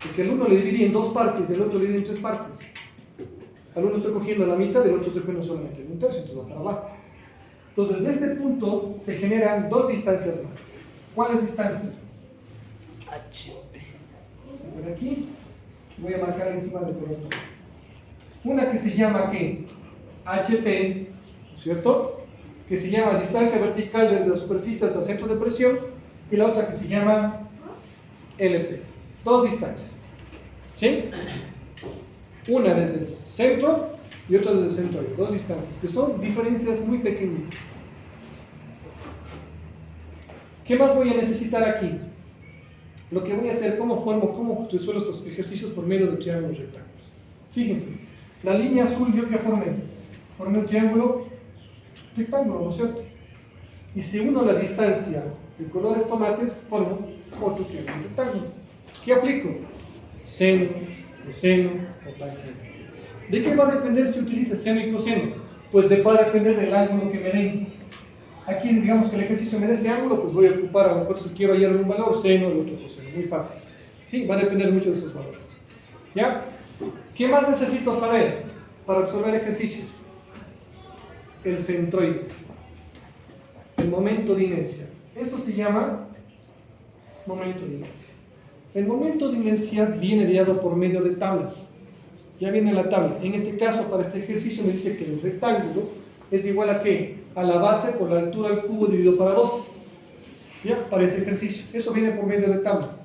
Porque el uno le dividí en 2 partes, el otro le dividí en 3 partes. Al uno estoy cogiendo la mitad, del otro estoy cogiendo solamente el 1/3, entonces va a estar abajo. Entonces, de este punto se generan 2 distancias más. ¿Cuáles distancias? HP. Por aquí voy a marcar encima del producto. Una que se llama ¿qué? HP, ¿no es cierto? Que se llama distancia vertical desde la superficie hasta el centro de presión, y la otra que se llama LP. 2 distancias. ¿Sí? Una desde el centro y otra desde el centro. 2 distancias, que son diferencias muy pequeñitas. ¿Qué más voy a necesitar aquí? Lo que voy a hacer, cómo resuelvo estos ejercicios por medio de triángulos rectángulos. Fíjense, la línea azul yo que formé un triángulo rectángulo, ¿no es cierto? Y si uno la distancia de colores tomates, formo otro triángulo rectángulo. ¿Qué aplico? Seno, coseno o tangente. ¿De qué va a depender si utiliza seno y coseno? Pues va a depender del ángulo que me den. Aquí digamos que el ejercicio me dé ese ángulo, pues voy a ocupar a lo mejor si quiero hallar un valor, seno, el otro coseno, muy fácil. Sí, va a depender mucho de esos valores. ¿Ya? ¿Qué más necesito saber para resolver ejercicios? El centroide, el momento de inercia. Esto se llama momento de inercia. El momento de inercia viene dado por medio de tablas. Ya viene la tabla. En este caso, para este ejercicio me dice que el rectángulo es igual a ¿qué? A la base por la altura al cubo dividido para 12. ¿Ya? Para ese ejercicio. Eso viene por medio de tablas.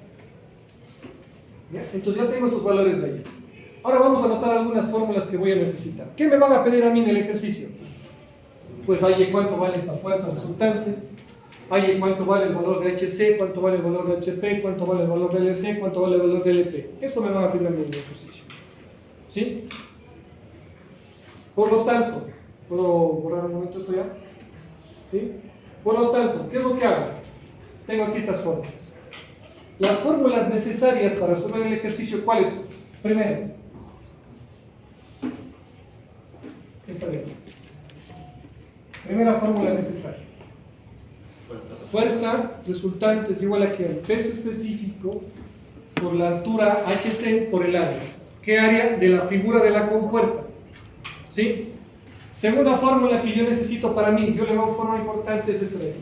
¿Ya? Entonces ya tengo esos valores de ahí. Ahora vamos a anotar algunas fórmulas que voy a necesitar. ¿Qué me van a pedir a mí en el ejercicio? Pues ahí cuánto vale esta fuerza resultante, Oye, ¿cuánto vale el valor de HC? ¿Cuánto vale el valor de HP? ¿Cuánto vale el valor de LC? ¿Cuánto vale el valor de LP? Eso me van a pedir en el ejercicio. ¿Sí? Por lo tanto, ¿puedo borrar un momento esto ya? ¿Sí? Por lo tanto, ¿qué es lo que hago? Tengo aquí estas fórmulas. Las fórmulas necesarias para resolver el ejercicio, ¿cuáles son? Primero, esta de aquí. Primera fórmula necesaria. Fuerza resultante es igual a que el peso específico por la altura HC por el área. ¿Qué área? De la figura de la compuerta. ¿Sí? Segunda fórmula que yo necesito para mí, yo le doy forma importante, es esta de aquí.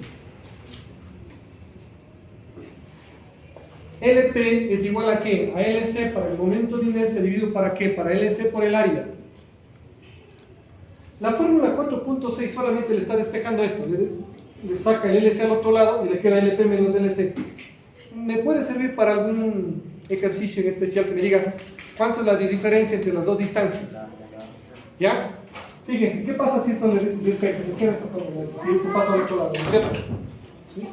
LP es igual a ¿qué? A LC para el momento de inercia dividido para ¿qué? Para LC por el área. La fórmula 4.6 solamente le está despejando esto, le saca el LC al otro lado y le queda LP menos LC. ¿Me puede servir para algún ejercicio en especial que me diga cuánto es la diferencia entre las dos distancias? ¿Ya? Fíjense, ¿qué pasa si esto le despeja? ¿Me queda esta fórmula? Si esto pasa al otro lado, ¿no es cierto? ¿Sí?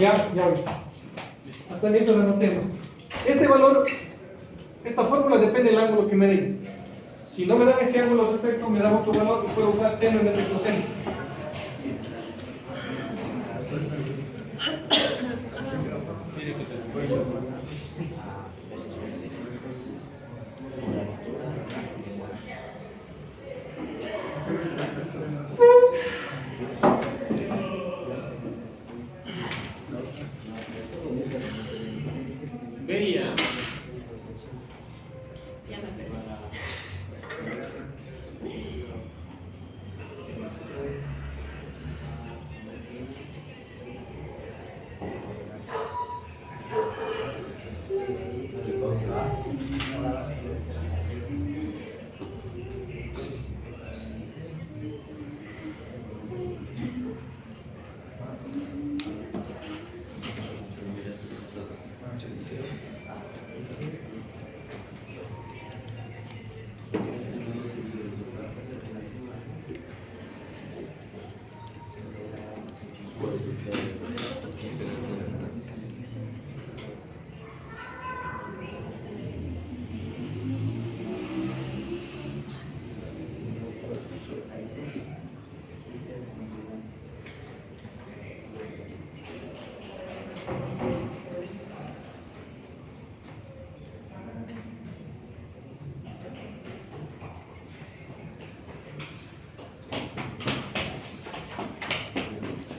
Ya. Hasta mientras lo anotemos. Este valor, esta fórmula depende del ángulo que me den. Si no me dan ese ángulo respecto, me dan otro valor y puedo usar seno en vez de coseno. Veía. Ya me perdí.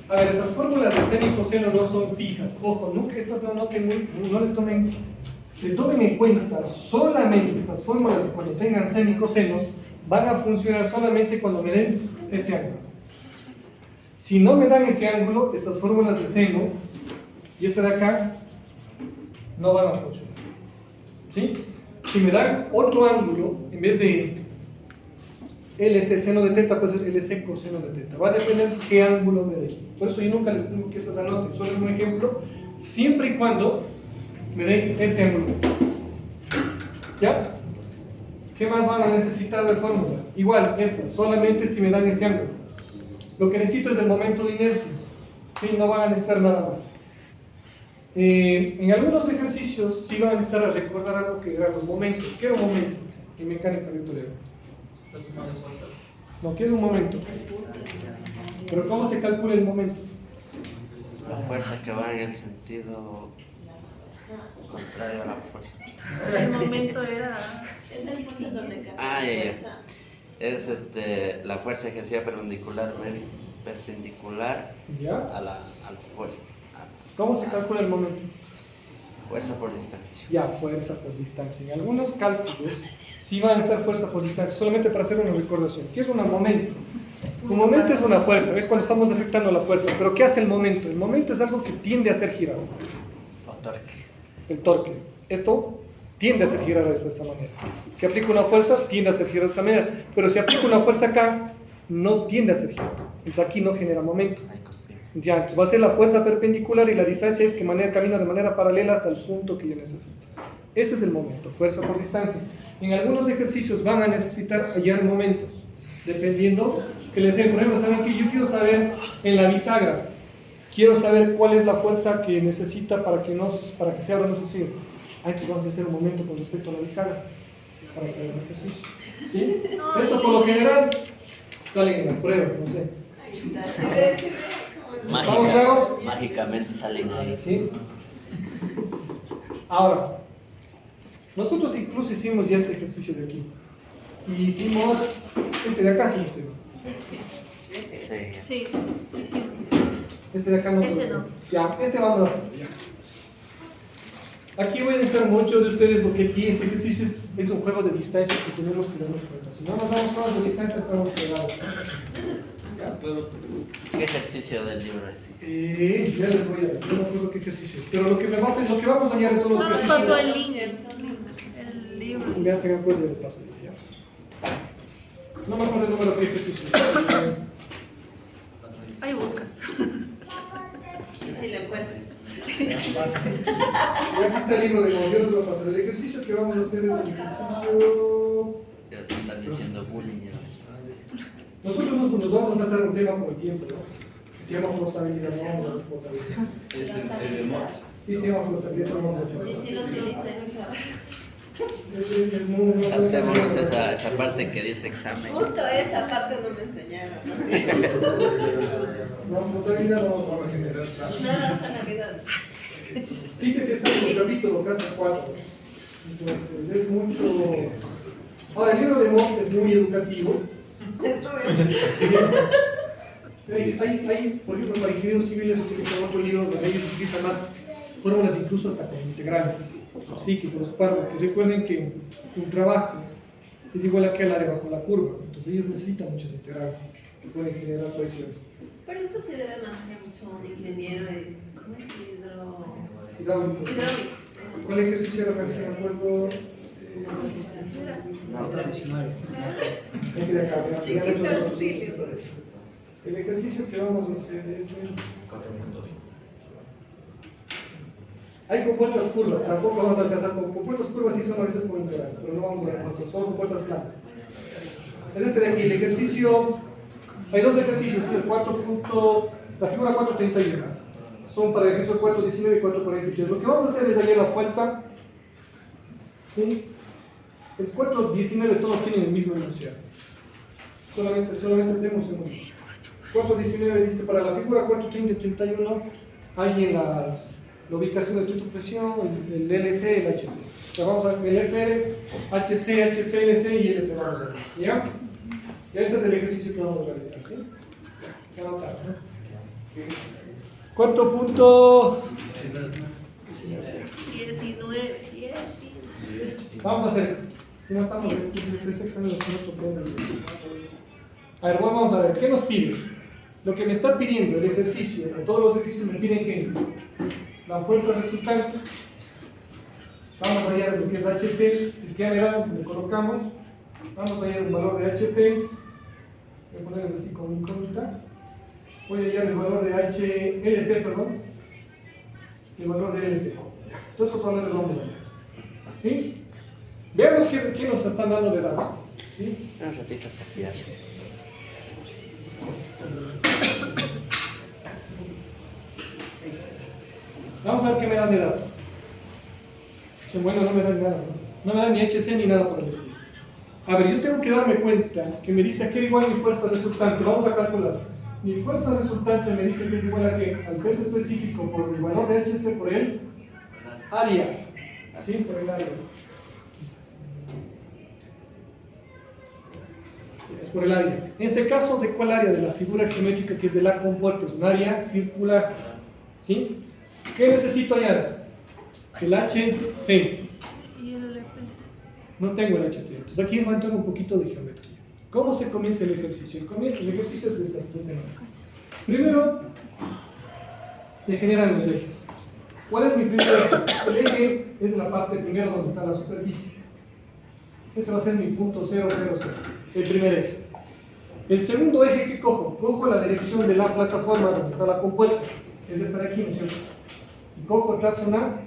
A ver, esas fórmulas de seno y coseno no son fijas. Ojo, nunca estas no le tomen en cuenta. Solamente estas fórmulas, cuando tengan seno y coseno, van a funcionar solamente cuando me den este ángulo. Si no me dan ese ángulo, estas fórmulas de seno y esta de acá no van a funcionar. ¿Sí? Si me dan otro ángulo, en vez de LC seno de teta, puede ser LC coseno de teta. Va a depender de qué ángulo me den. Por eso yo nunca les pongo que esas anoten. Solo es un ejemplo, siempre y cuando me den este ángulo. ¿Ya? ¿Qué más van a necesitar de fórmula? Igual, esta, solamente si me dan ese ángulo. Lo que necesito es el momento de inercia. ¿Sí? No van a necesitar nada más. En algunos ejercicios sí van a necesitar a recordar algo que eran los momentos. ¿Qué era un momento en mecánica vectorial? No, ¿qué es un momento? Pero ¿cómo se calcula el momento? La fuerza que va en el sentido contrario a la fuerza. El momento era... Es el punto donde cambia Ah, la ya. fuerza. Es la fuerza ejercida perpendicular ¿Ya? a la fuerza. ¿Cómo se calcula el momento? Fuerza por distancia. Ya, fuerza por distancia. En algunos cálculos sí van a estar fuerza por distancia, solamente para hacer una recordación. ¿Qué es un momento? Un momento es una fuerza, es cuando estamos afectando la fuerza. Pero ¿qué hace el momento? El momento es algo que tiende a ser girado. O torque. El torque. Esto tiende a ser girado de esta manera. Si aplico una fuerza, tiende a ser girado de esta manera. Pero si aplico una fuerza acá, no tiende a ser girado. Entonces aquí no genera momento. Ya, entonces va a ser la fuerza perpendicular y la distancia es que camina de manera paralela hasta el punto que yo necesito. Este es el momento, fuerza por distancia. En algunos ejercicios van a necesitar hallar momentos. dependiendo que les den. Por ejemplo, ¿saben qué? Yo quiero saber en la bisagra, quiero saber cuál es la fuerza que necesita para que se abra, no sé si. Entonces vamos a hacer un momento con respecto a la bisagra para hacer el ejercicio. ¿Sí? Eso por lo general salen en las pruebas, no sé. Ahí está, se ve como ¿Estamos claros? Mágicamente salen ahí. ¿Sí? Ahora, nosotros incluso hicimos ya este ejercicio de aquí. Y hicimos este de acá, sí, Sí. Sí, sí, sí. Este de acá no. Ese no. Ya, este vamos a hacer. Ya. Aquí voy a estar muchos de ustedes porque aquí este ejercicio es un juego de distancias que tenemos que darnos cuenta. Si no nos damos cuenta de distancias, estamos pegados. Ya, podemos. ¿Qué ejercicio del libro es? Ya les voy a decir, no me acuerdo qué ejercicio es. Pero lo que vamos a hallar en todos los No nos ejercicios. pasó el link, el libro. Me hacen acuerdo y les paso ya. No me acuerdo el número qué ejercicio. Ahí buscas. y si lo encuentras. Y aquí está el libro de cómo yo les voy a pasar. El ejercicio que vamos a hacer es el ejercicio. Ya te están diciendo bullying. Nosotros nos vamos a saltar un tema por el tiempo, ¿no? Que se llama flotabilidad, no vamos a ver flotabilidad. Sí, se llama flotabilidad, no vamos a ver. Sí, lo utilicé. Es muy Saltémonos esa parte que dice examen. Justo esa parte no me enseñaron. Así. No, flotabilidad no vamos a ver. Nada, esa Navidad. Fíjese, está en el capítulo casi 4. Entonces, es mucho. Ahora, el libro de Montt es muy educativo. Hay, por ejemplo, para ingenieros civiles utilizan otro libro donde ellos utilizan más fórmulas, incluso hasta con integrales. Así que, por su parte, que recuerden que un trabajo es igual a aquel área bajo la curva. Entonces, ellos necesitan muchas integrales que pueden generar presiones. Pero esto sí debe manejar mucho un ingeniero de. ¿Cómo es? Hidráulico. Hidráulico. ¿Cuál ejercicio era para que se me acuerdo? No, tradicional. Este de acá, mira, Chiquito mira, auxilio, eso es. el ejercicio que vamos a hacer es hay compuertas curvas, tampoco vamos a alcanzar con compuertas curvas sí son a veces muy integrales, pero no vamos a ver cuántos, son compuertas planas. Es este de aquí, el ejercicio, hay dos ejercicios, el la figura 431, son para el ejercicio 419 y 443. Lo que vamos a hacer es hallar la fuerza, ¿sí? El 419 todos tienen el mismo enunciado, solamente tenemos uno. 419 dice para la figura 430 y 31 hay en la ubicación del centro de presión, el LC y el HC. O sea, vamos a ver el FR, HC, HP, LC y LP vamos a ver. ¿Ya? Y ese es el ejercicio que vamos a realizar, ¿sí? ¿Qué anotar? ¿Cuánto punto? 19. Vamos a hacer, si no estamos en tres exámenes, no tocó. A ver, vamos a ver, ¿qué nos pide? Lo que me está pidiendo el ejercicio, todos los ejercicios me piden que la fuerza resultante, vamos a hallar lo que es HC, si es que ya me dan, le colocamos, vamos a hallar el valor de HP, voy a ponerles así como incógnita, voy a hallar el valor de LC, perdón, y el valor de LP. Todos esos valores los vamos a hallar. ¿Sí? Veamos qué nos están dando de datos. ¿Sí? Un ratito para fiarse. Vamos a ver qué me dan de datos. Bueno, no me dan nada, no me dan ni HC ni nada por el estilo. A ver, yo tengo que darme cuenta que me dice aquí igual mi fuerza resultante. Vamos a calcular. Mi fuerza resultante me dice que es igual a que al peso específico por el valor de HC por el área. ¿Sí? Por el área. Es por el área. En este caso, ¿de cuál área? De la figura geométrica que es de la compuerta. Es un área circular. ¿Sí? ¿Qué necesito hallar? El HC. Y el LP. No tengo el HC. Entonces aquí va a entrar un poquito de geometría. ¿Cómo se comienza el ejercicio? El ejercicio es de esta siguiente manera. Primero, se generan los ejes. ¿Cuál es mi primer eje? El eje es de la parte primero donde está la superficie. Este va a ser mi punto 0, 0, 0. El primer eje. El segundo eje que cojo, cojo la dirección de la plataforma donde está la compuerta. Es esta de aquí, ¿no es cierto? Y cojo, trazo una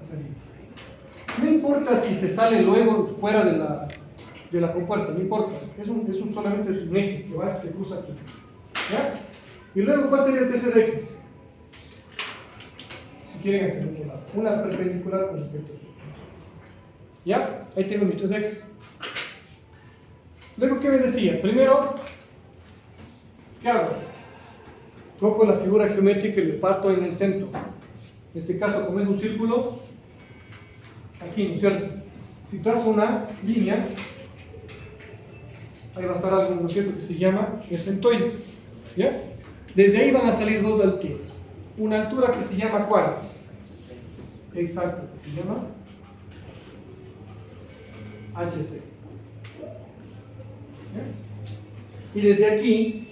salida. No importa si se sale luego fuera de de la compuerta, no importa. Solamente es un eje que va, se cruza aquí. ¿Ya? Y luego, ¿cuál sería el tercer eje? Si quieren hacer otro lado. Una perpendicular con respecto a este. ¿Ya? Ahí tengo mis tres ejes. Luego, ¿qué me decía? Primero, ¿qué hago? Cojo la figura geométrica y le parto en el centro. En este caso, como es un círculo, aquí, ¿no es cierto? Si trazo una línea, ahí va a estar algo, ¿no es cierto?, que se llama el centroide. ¿Ya? Desde ahí van a salir dos alturas. Una altura que se llama ¿cuál? Exacto, que se llama HC. ¿Ya? Y desde aquí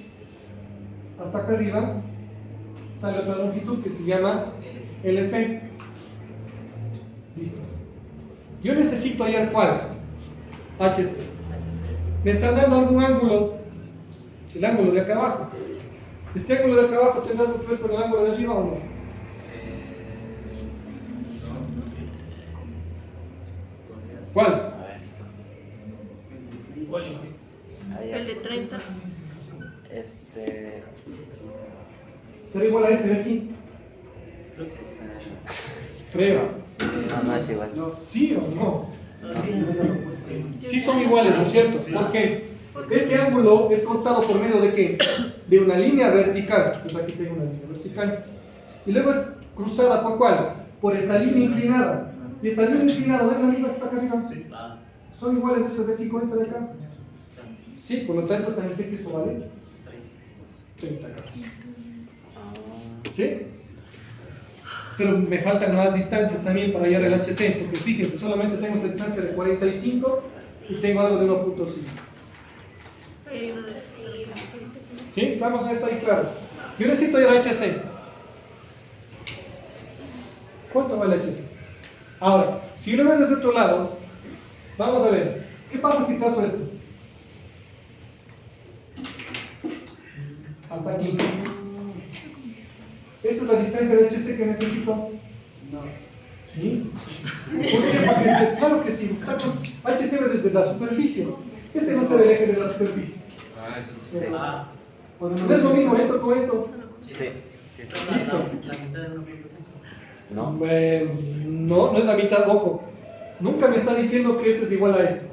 hasta acá arriba sale otra longitud que se llama LC. Listo. Yo necesito hallar ¿cuál? HC. Me están dando algún ángulo, el ángulo de acá abajo. ¿Este ángulo de acá abajo tendrá algo que ver con el ángulo de arriba o no? ¿Cuál? A ver. Ahí, El de 30. ¿Será igual a este de aquí? Creo. No, no es igual. ¿Sí o no? Sí son iguales, ¿no es cierto? ¿Por qué? Este ángulo es cortado por medio de ¿qué? De una línea vertical. Pues aquí tengo una línea vertical. Y luego es cruzada ¿por cuál? Por esta línea inclinada. Y esta línea inclinada, ¿no es la misma que está acá arriba? Sí. ¿Son iguales estas de aquí con esta de acá? Sí, por lo tanto también sé que esto vale 30 grados. ¿Sí? Pero me faltan más distancias también para hallar el HC, porque fíjense, solamente tengo esta distancia de 45 y tengo algo de 1.5. ¿Sí? Vamos a estar ahí claros. Yo necesito hallar HC. ¿Cuánto vale HC? Ahora, si lo ves desde otro lado, vamos a ver, ¿qué pasa si trazo esto? Hasta aquí. ¿Esta es la distancia de HC que necesito? No. ¿Sí? ¿Por qué? Porque, claro que sí. HC ve desde la superficie. Este no se ve el eje de la superficie. Sí. ¿No es lo mismo esto con esto? Sí. Listo. ¿No? No es la mitad, ojo. Nunca me está diciendo que esto es igual a esto.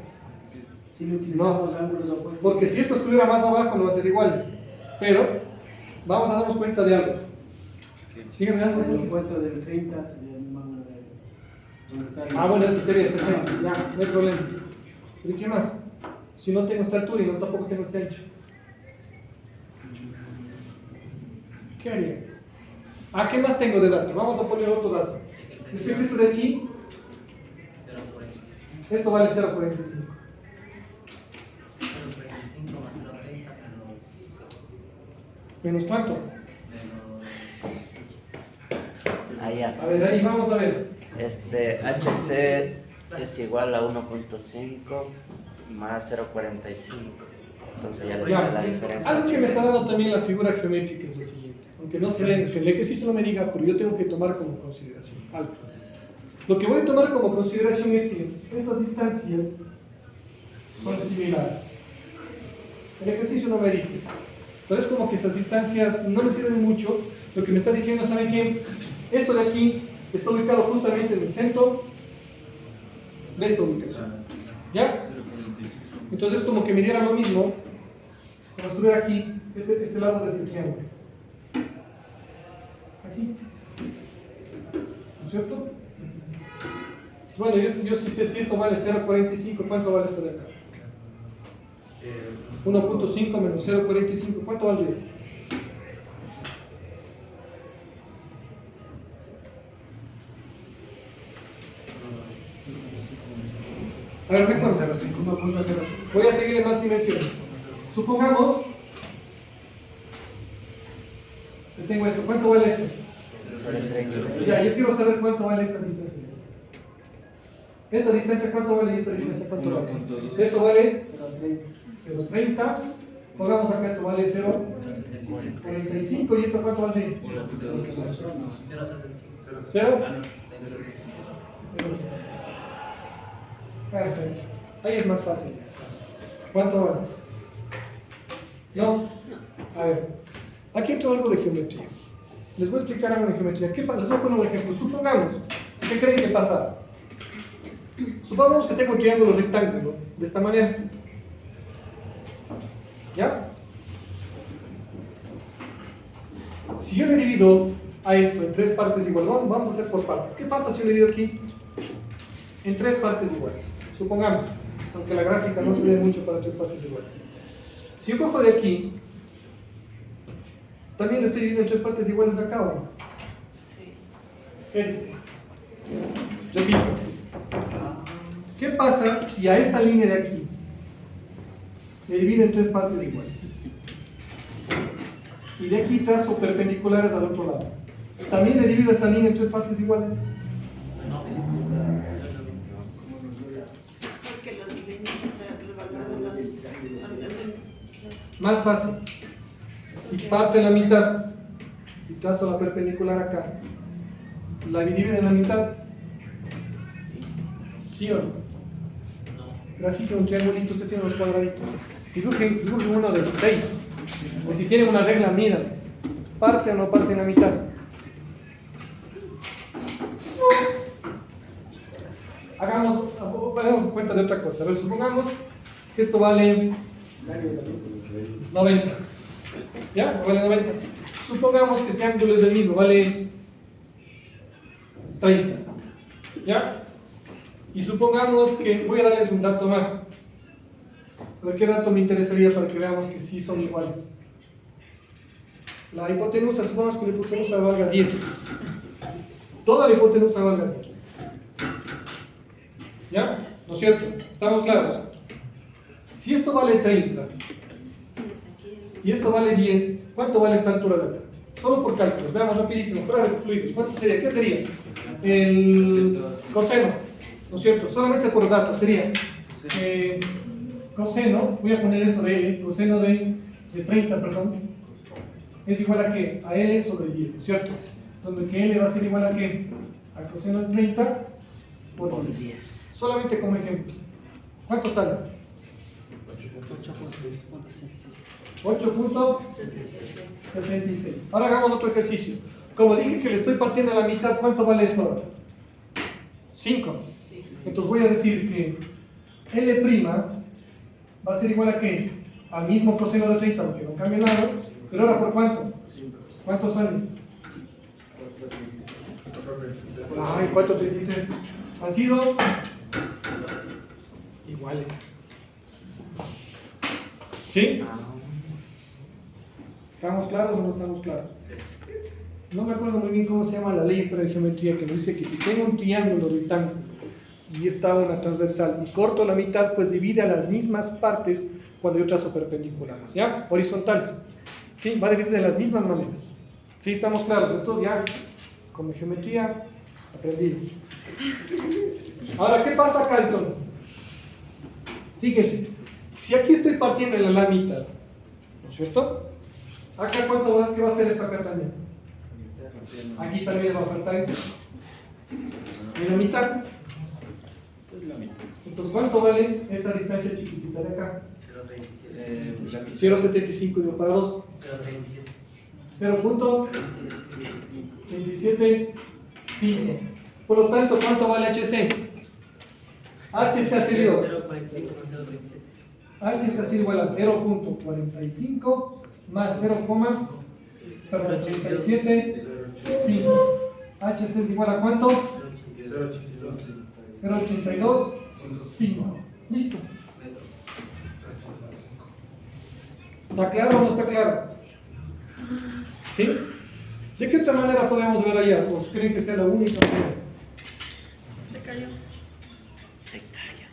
Si le utilizamos ángulos opuestos. Porque si esto estuviera más abajo no va a ser iguales. Pero vamos a darnos cuenta de algo. Dígame algo. El opuesto del 30 sería el mismo ángulo de donde está el... Ah, bueno, este sería 60. Ya, no hay problema. ¿Y qué más? Si no tengo esta altura y no tampoco tengo este ancho. ¿Qué haría? Ah, ¿qué más tengo de dato? Vamos a poner otro dato. Yo sé que esto de aquí, esto vale 0.45. ¿Menos cuánto? Ahí ya. A ver, ahí vamos a ver. HC es igual a 1.5 más 0.45. Entonces ya les Ya, sale la diferencia. algo que me está dando también la figura geométrica es lo siguiente. Aunque no se ve, que el ejercicio no me diga, pero yo tengo que tomar como consideración algo. Lo que voy a tomar como consideración es que estas distancias son similares. El ejercicio no me dice. Pero es como que esas distancias no me sirven mucho. Lo que me está diciendo, ¿saben qué? Esto de aquí está ubicado justamente en el centro de esta ubicación. ¿Ya? Entonces, como que me diera lo mismo, como estuviera aquí, este lado de este triángulo. Aquí. ¿No es cierto? Bueno, yo sí sé si esto vale 0.45, ¿cuánto vale esto de acá? 1.5 menos 0.45, ¿cuánto valdría? A ver, mejor. 1.05. Voy a seguir en más dimensiones. Supongamos que tengo esto. ¿Cuánto vale esto? 0.30. Ya, yo quiero saber cuánto vale esta distancia. ¿Esta distancia cuánto vale y esta distancia cuánto vale? Esto vale 0.30. Pongamos acá, esto vale 0.45 y esto cuánto vale? 0. Perfecto. Ahí es más fácil. ¿Cuánto vale? ¿No? A ver, aquí entra algo de geometría. Les voy a explicar algo de geometría. ¿Qué pasa? Les voy a poner un ejemplo. Supongamos, ¿qué creen que pasa? Supongamos que tengo un triángulo rectángulo de esta manera. ¿Ya? Si yo le divido a esto en tres partes iguales, vamos a hacer por partes. ¿Qué pasa si yo le divido aquí en tres partes iguales? Supongamos, aunque la gráfica no se ve mucho para tres partes iguales. Si yo cojo de aquí, también le estoy dividiendo en tres partes iguales acá, ¿o no? Sí. ¿Qué dice? Repito. ¿Qué pasa si a esta línea de aquí le divido en tres partes iguales? Y de aquí trazo perpendiculares al otro lado. ¿También le divido esta línea en tres partes iguales? Porque los líneas el valor de las... Más fácil. Si parto en la mitad y trazo la perpendicular acá, ¿la divido en la mitad? ¿Sí o no? Grafique un triangulito, usted tiene unos cuadraditos. Dibujen uno de 6. O si tienen una regla, miran. ¿Parte o no parte en la mitad? Hagamos cuenta de otra cosa. A ver, supongamos que esto vale 90. ¿Ya? Vale 90. Supongamos que este ángulo es el mismo, vale 30. ¿Ya? Y supongamos que voy a darles un dato más. ¿Pero qué dato me interesaría para que veamos que sí son iguales? La hipotenusa, supongamos que la hipotenusa valga 10. Toda la hipotenusa valga 10. ¿Ya? ¿No es cierto? ¿Estamos claros? Si esto vale 30 y esto vale 10, ¿cuánto vale esta altura de acá? Solo por cálculos, veamos rapidísimo, fuera de fluidos. ¿Cuánto sería? ¿Qué sería? El coseno, ¿no es cierto? Solamente por datos sería coseno, voy a poner esto de L, coseno de 30, perdón, es igual a ¿qué? A L sobre 10, ¿no es cierto? Donde que L va a ser igual a ¿qué? A coseno de 30 por 10. Solamente como ejemplo. ¿Cuánto sale? 8.66. Ahora hagamos otro ejercicio. Como dije que le estoy partiendo a la mitad, ¿cuánto vale esto ahora? 5. Entonces voy a decir que L' va a ser igual a ¿qué? Al mismo coseno de 30, porque no cambia nada. Pero ahora, ¿por cuánto? ¿Cuánto sale? Ay, 4.33. Han sido iguales. ¿Sí? ¿Estamos claros o no estamos claros? No me acuerdo muy bien cómo se llama la ley de geometría que nos dice que si tengo un triángulo rectángulo y está una transversal y corto la mitad, pues divide a las mismas partes cuando yo trazo perpendiculares, ¿ya? Horizontales. Sí, va a dividir de las mismas maneras. ¿Sí? ¿Estamos claros? Esto ya, como geometría, aprendido. Ahora, ¿qué pasa acá entonces? Fíjense, si aquí estoy partiendo en la mitad, ¿no es cierto? Acá, ¿cuánto va, qué va a hacer esta acá también? Aquí también va a faltar en la mitad. Entonces, ¿cuánto vale esta distancia chiquitita de acá? 0.75 digo para 2. 0.275. Por lo tanto, ¿cuánto vale HC? HC ha sido HC ha sido igual a 0.45 más 0.87. HC es igual a ¿cuánto? 0.82. Listo. ¿Está claro o no está claro? ¿Sí? ¿De qué otra manera podemos ver allá? ¿O creen que sea la única manera? Se cayó. Se calla.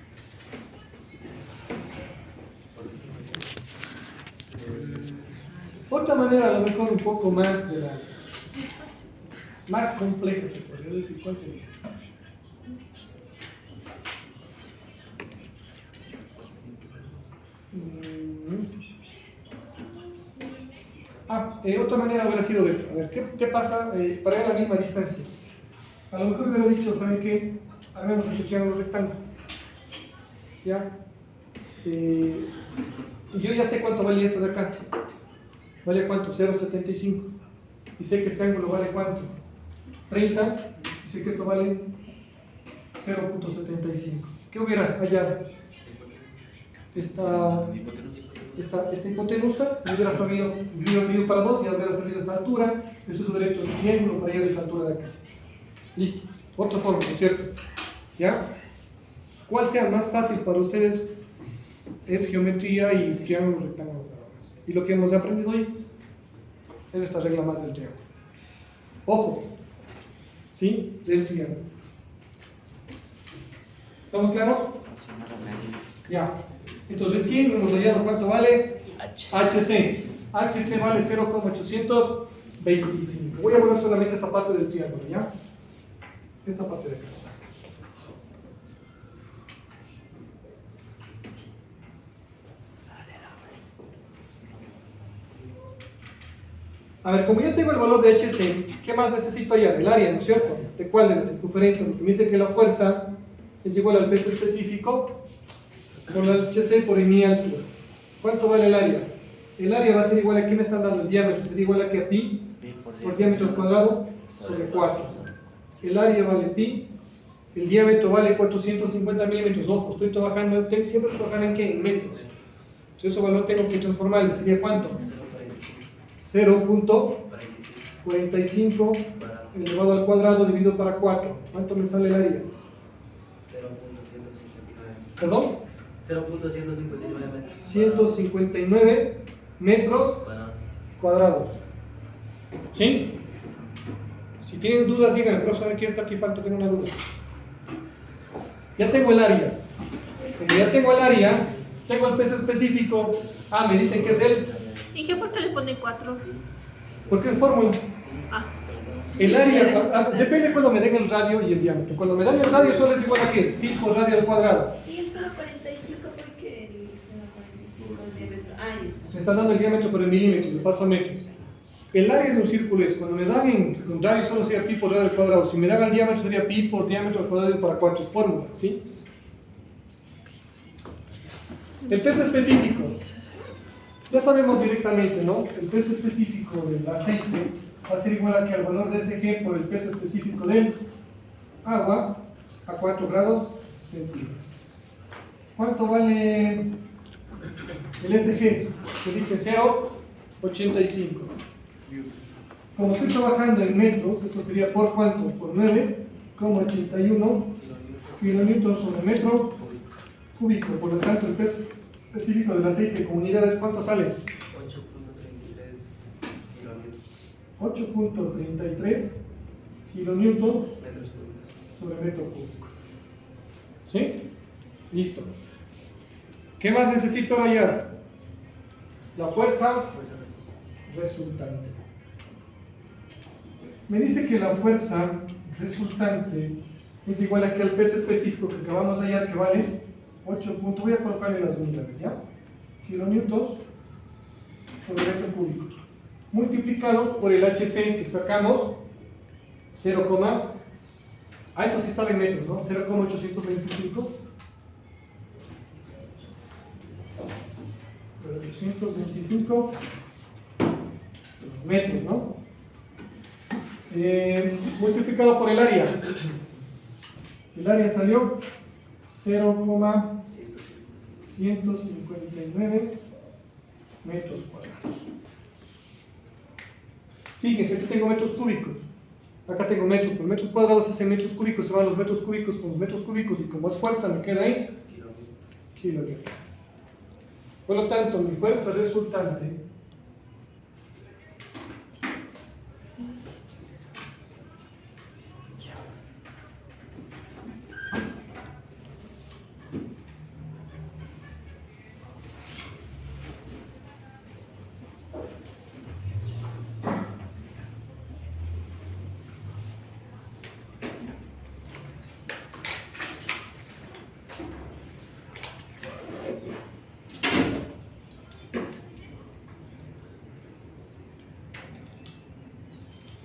Otra manera, a lo mejor un poco más de la más compleja, se podría decir. ¿Cuál sería? Otra manera hubiera sido esto. A ver, ¿qué pasa para ir a la misma distancia? A lo mejor hubiera dicho, ¿saben qué? Armemos el triángulo rectángulo. ¿Ya? Y yo ya sé cuánto vale esto de acá. ¿Vale cuánto? 0,75. Y sé que este ángulo vale cuánto? 30. Y sé que esto vale 0,75. ¿Qué hubiera hallado? Esta hipotenusa, me hubiera sabido dividido para 2, ya hubiera salido esta altura. Esto es un derecho del triángulo para llegar a esta altura de acá. Listo. Otra forma, ¿no es cierto? ¿Ya? ¿Cuál sea más fácil para ustedes? Es geometría y triángulos, rectángulos, parabólicos. Y lo que hemos aprendido hoy es esta regla más del triángulo. Ojo, ¿sí? Del triángulo. ¿Estamos claros? Ya. Entonces recién hemos hallado cuánto vale HC. HC vale 0,825. Voy a poner solamente esta parte del triángulo, ¿ya? Esta parte de acá. A ver, como ya tengo el valor de HC, ¿qué más necesito hallar? El área, ¿no es cierto? ¿De cuál? De la circunferencia, porque me dice que la fuerza es igual al peso específico por la HC por mi altura. ¿Cuánto vale el área? El área va a ser igual a, ¿qué me están dando? El diámetro, sería igual a que a pi por diámetro al cuadrado sobre 4. El área vale pi, el diámetro vale 450 milímetros. Ojo, estoy trabajando, siempre trabajan en ¿qué? En metros. Entonces ese valor tengo que transformarle, ¿sería cuánto? 0.45 elevado al cuadrado dividido para 4. ¿Cuánto me sale el área? 0.159. ¿Perdón? 0.159 metros. 159 metros cuadrados. ¿Sí? Si tienen dudas, díganme, profesor, aquí está, aquí falta, tengo una duda. Ya tengo el área. Como ya tengo el área, tengo el peso específico. Ah, me dicen que es del. ¿Y qué por qué le pone 4? Porque es fórmula. Ah, El área, depende cuando me den el radio y el diámetro. Cuando me dan el radio solo es igual a ¿qué? Pi por radio al cuadrado. ¿Y el 0.45 porque el 0.45 el diámetro? Ah, ahí está. Me están dando el diámetro por el milímetro, le paso a metros. El área de un círculo es, cuando me dan en radio solo sería pi por radio al cuadrado. Si me dan el diámetro sería pi por diámetro al cuadrado para 4, es fórmula, ¿sí? El peso específico. Ya sabemos directamente, ¿no? El peso específico del aceite va a ser igual a que al valor de SG por el peso específico del agua a 4 grados centígrados. ¿Cuánto vale el SG? Se dice 0,85. Como estoy trabajando en metros, esto sería por cuánto? Por 9,81 kilonewtons sobre metro cúbico. Por lo tanto, el peso específico del aceite con unidades, ¿cuánto sale? 8.33 kilonewtons sobre metro cúbico. ¿Sí? Listo. ¿Qué más necesito hallar? La fuerza resultante. Me dice que la fuerza resultante es igual a que al peso específico que acabamos de hallar, que vale 8. Voy a colocarle las unidades, ¿ya? Kilonewtons sobre metro cúbico. Multiplicado por el HC que sacamos 0, esto sí estaba en metros, ¿no? 0,825 metros, ¿no? Multiplicado por el área. El área salió 0,159 metros cuadrados. Fíjense, aquí tengo metros cúbicos. Acá tengo metros, por metros cuadrados hacen metros cúbicos, se van los metros cúbicos con los metros cúbicos y con más fuerza me queda ahí kilogramos. Por lo tanto, mi fuerza resultante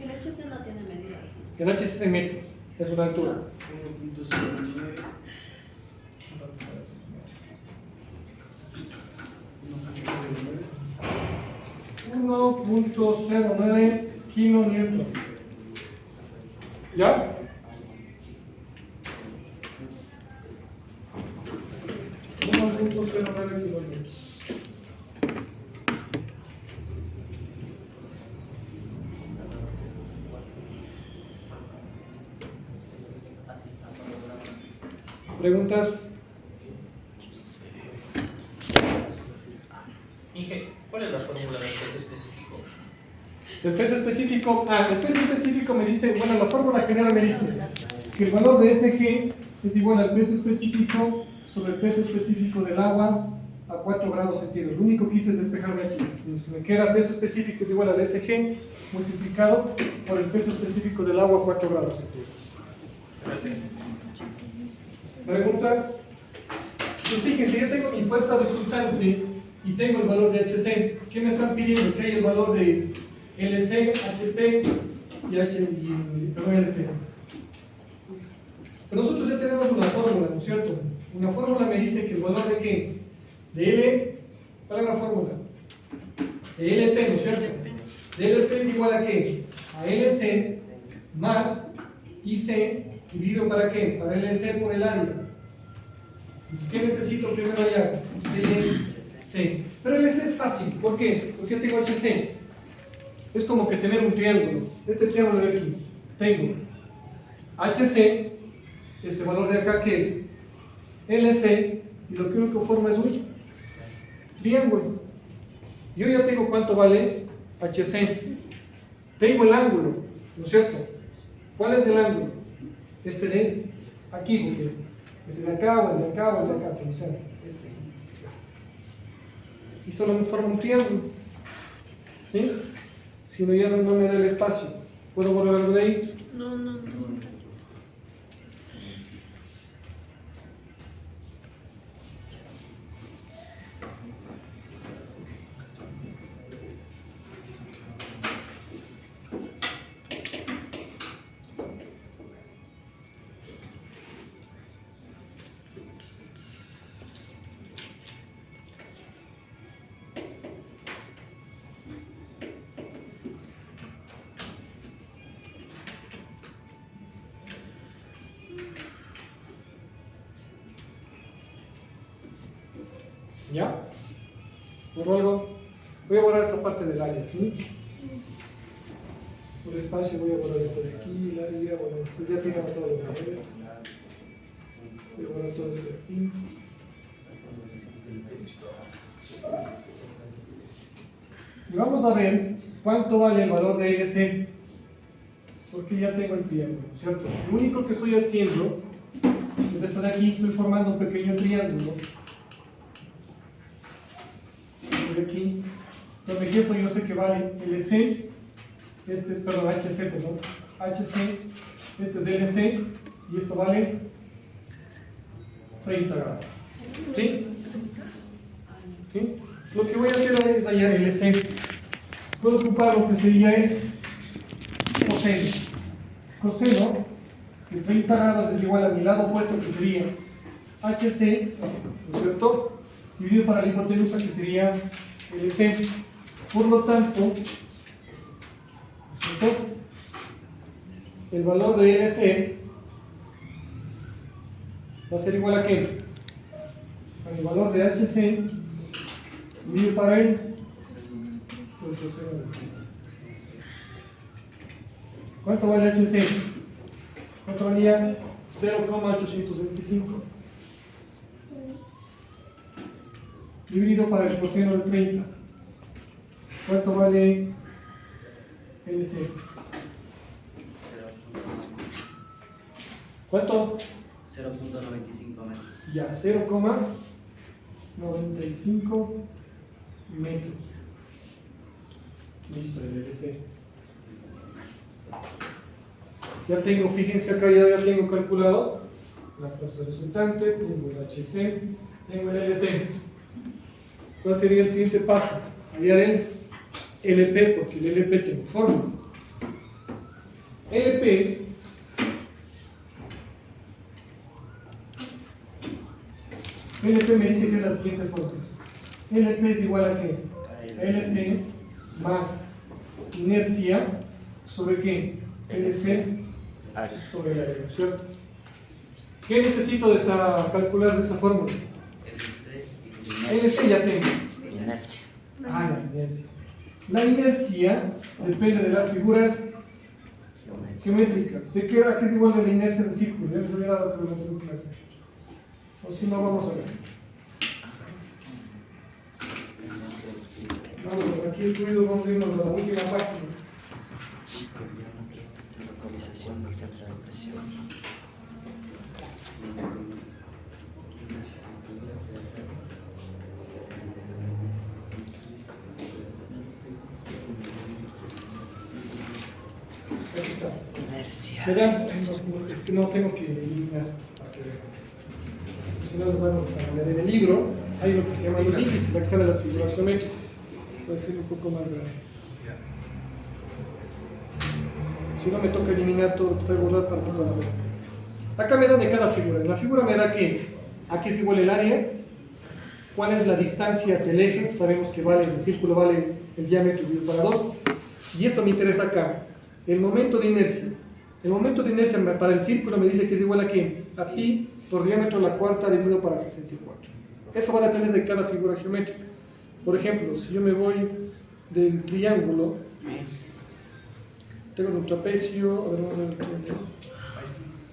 El HC no tiene medidas, ¿no? el H es en metros, es una altura. 1.09. 1.09 kilonewton. ¿Ya? ¿Preguntas? Inge, ¿cuál es la fórmula del peso específico? El peso específico, el peso específico me dice, bueno, la fórmula general me dice que el valor de SG es igual al peso específico sobre el peso específico del agua a 4 grados centígrados. Lo único que hice es despejarme aquí. Entonces, me queda peso específico es igual al SG multiplicado por el peso específico del agua a 4 grados centígrados. ¿Preguntas? Pues fíjense, ya tengo mi fuerza resultante y tengo el valor de HC. ¿Qué me están pidiendo? Que hay el valor de LC, HP y LP. Pero nosotros ya tenemos una fórmula, ¿no es cierto? Una fórmula me dice que el valor de ¿qué? De L, ¿cuál es la fórmula? De LP, ¿no es cierto? De LP es igual a ¿qué? A LC más IC dividido ¿para qué? Para LC por el área. ¿Qué necesito primero allá? LC. Pero LC es fácil, ¿por qué? Porque tengo HC. Es como que tener un triángulo. Este triángulo de aquí. Tengo HC, este valor de acá que es LC, y lo que único forma es un triángulo. Yo ya tengo cuánto vale HC. Tengo el ángulo, ¿no es cierto? ¿Cuál es el ángulo? Este de aquí, porque este de acá, o el de acá, o el de acá, como sea. Y solo me forma un triángulo. ¿Sí? Si no, ya no me da el espacio. ¿Puedo borrar algo de ahí? No. ¿Ya? ¿Borro algo? Voy a borrar esta parte del área, ¿sí? Por espacio voy a borrar esto de aquí, el área, bueno, ustedes ya tienen todos los valores. Voy a borrar todo esto de aquí. Y vamos a ver cuánto vale el valor de LC, porque ya tengo el triángulo, ¿cierto? Lo único que estoy haciendo es esto de aquí, estoy formando un pequeño triángulo. De aquí, por ejemplo, yo sé que vale LC, HC, perdón, HC, esto es LC, y esto vale 30 grados. ¿Sí? ¿Sí? Lo que voy a hacer es hallar LC. Puedo ocupar lo que sería el coseno. Coseno de 30 grados es igual a mi lado opuesto, que sería HC, ¿no es cierto? Dividido para la hipotenusa, que sería LC. Por lo tanto, ¿cierto? El valor de LC va a ser igual a ¿qué? Al valor de HC dividido para el ¿cuánto vale HC? ¿Cuánto valía? 0,825 dividido para el coseno de 30. ¿Cuánto vale LC? ¿Cuánto? 0.95 metros. Ya, 0,95 metros. Listo, el LC. Ya tengo, fíjense acá, ya tengo calculado la fuerza resultante, tengo el HC, tengo el LC. ¿Cuál sería el siguiente paso? Hallar el LP, porque el LP tengo fórmula. LP me dice que es la siguiente fórmula. LP es igual a ¿qué? LC más inercia sobre qué? LC Área. sobre el área, ¿cierto? ¿Qué necesito calcular de esa fórmula? LC ya tengo. Inercia. Ah, la inercia. La inercia depende de las figuras geométricas. ¿De qué, a qué es igual a la inercia del círculo? Ya les había dado por la anterior clase. O si no, vamos a ver. Vamos, por aquí incluido, vamos a irnos a la última página. Localización del centro de presión. Aquí está. Inercia. Verán, es que no tengo que eliminar para que vean. Si no les vamos a poner en el libro, hay lo que se llaman los índices, aquí están las figuras geométricas. Puede ser un poco más grande. Si no, me toca eliminar todo lo que está borrado para no lo ver. Acá me da de cada figura. En la figura me da que aquí es igual el área, cuál es la distancia hacia el eje, sabemos que vale, el círculo vale el diámetro dividido para 2. Y esto me interesa acá, el momento de inercia. El momento de inercia para el círculo me dice que es igual a ¿qué? A pi por diámetro a la cuarta dividido para 64. Eso va a depender de cada figura geométrica. Por ejemplo, si yo me voy del triángulo, tengo un trapecio, a ver, vamos a ver el triángulo.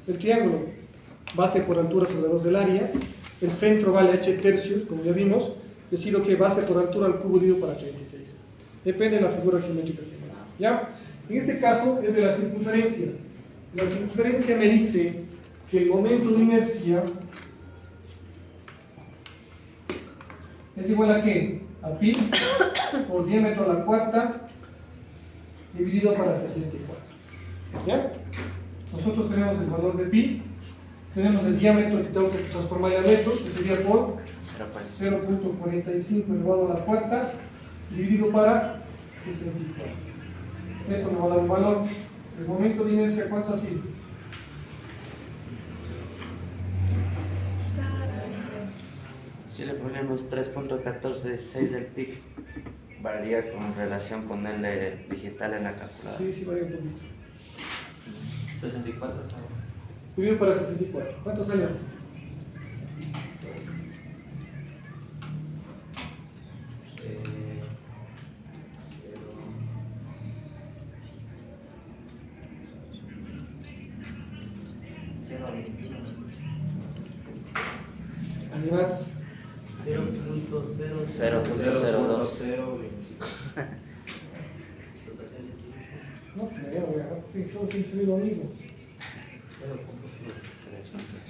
El triángulo, base por altura sobre 2 del área, el centro vale h tercios, como ya vimos, decido que base por altura al cubo dividido para 36. Depende de la figura geométrica que me da. ¿Ya? En este caso es de la circunferencia. La circunferencia me dice que el momento de inercia es igual a ¿qué? A pi por diámetro a la cuarta dividido para 64. ¿Ya? Nosotros tenemos el valor de pi, tenemos el diámetro que tengo que transformar a metros, que sería por 0.45 elevado a la cuarta dividido para 64. Esto me va a dar un valor. El momento de inercia, ¿cuánto ha sido? Si le ponemos 3.1416 del pic, varía con relación con el digital en la calculadora. Sí, sí, varía un poquito. 64, ¿sabes? Dividido para 64. ¿Cuánto sale? Además, 0.00. 0.02. no, todavía voy a ver, porque todos siempre se ve lo mismo.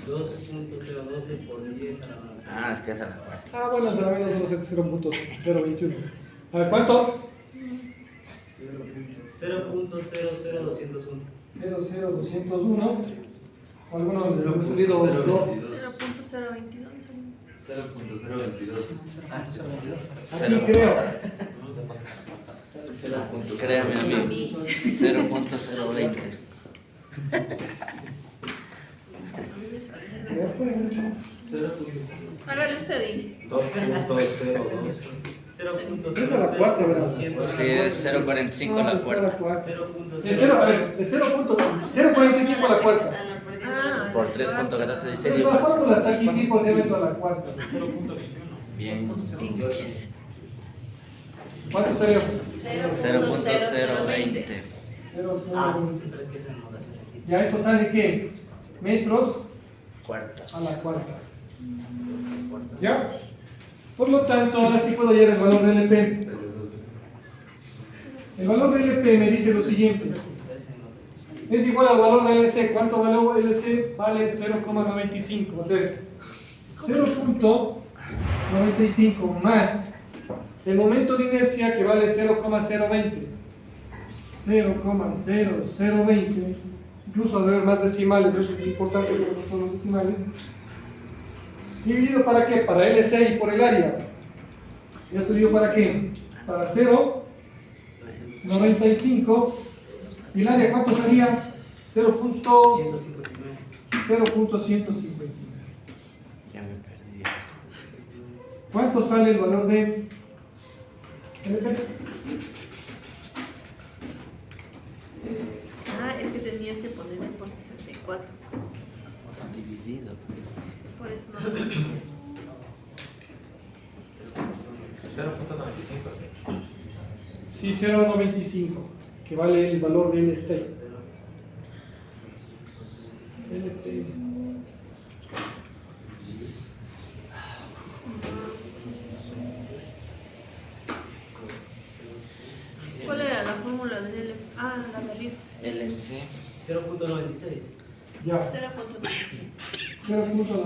2.012 por 10 a la más. Ah, es que esa es la cuarta. Ah, bueno, solamente solo 0.021. A ver, ¿cuánto? 0.00201. 00201. Algunos de los salido 0.022. 0.022. aquí creo. Créame a mí, 0.020. Hágale usted y 2.02. 0.00. Esa es la cuarta, ¿verdad? Sí, es 0.45 la cuarta. Es 0, a ver, es 0.45 a la cuarta. Ah, Por Entonces 3.1416. la fórmula está aquí, pi por diámetro a la cuarta. Bien. ¿Cuánto sería? 0.020. 0.020. Pero es que esa notación científica. Ya esto sale ¿qué? Metros Cuartos. a la cuarta. ¿Ya? Por lo tanto, ahora sí puedo hallar el valor del LP. El valor del LP me dice lo siguiente. Es igual al valor del LC. ¿Cuánto vale LC? Vale 0,95. O sea, 0.95 más el momento de inercia que vale 0,020. 0,0020. Incluso al ver más decimales, eso es importante que todos los decimales. ¿Dividido para qué? Para LC y por el área. ¿Y esto dividido para qué? Para 0,95. ¿Y el área cuánto sería? 0.159. Ya me perdí. ¿Cuánto sale el valor de LP? es que tenías que ponerle por 64. Dividido. Por eso no lo pusiste. 0.95. Sí, 0.95, que vale el valor de L6. L6. ¿Cuál era la fórmula del L? Ah, la de arriba. LC. 0.96. Ya, 0.95. 0.95.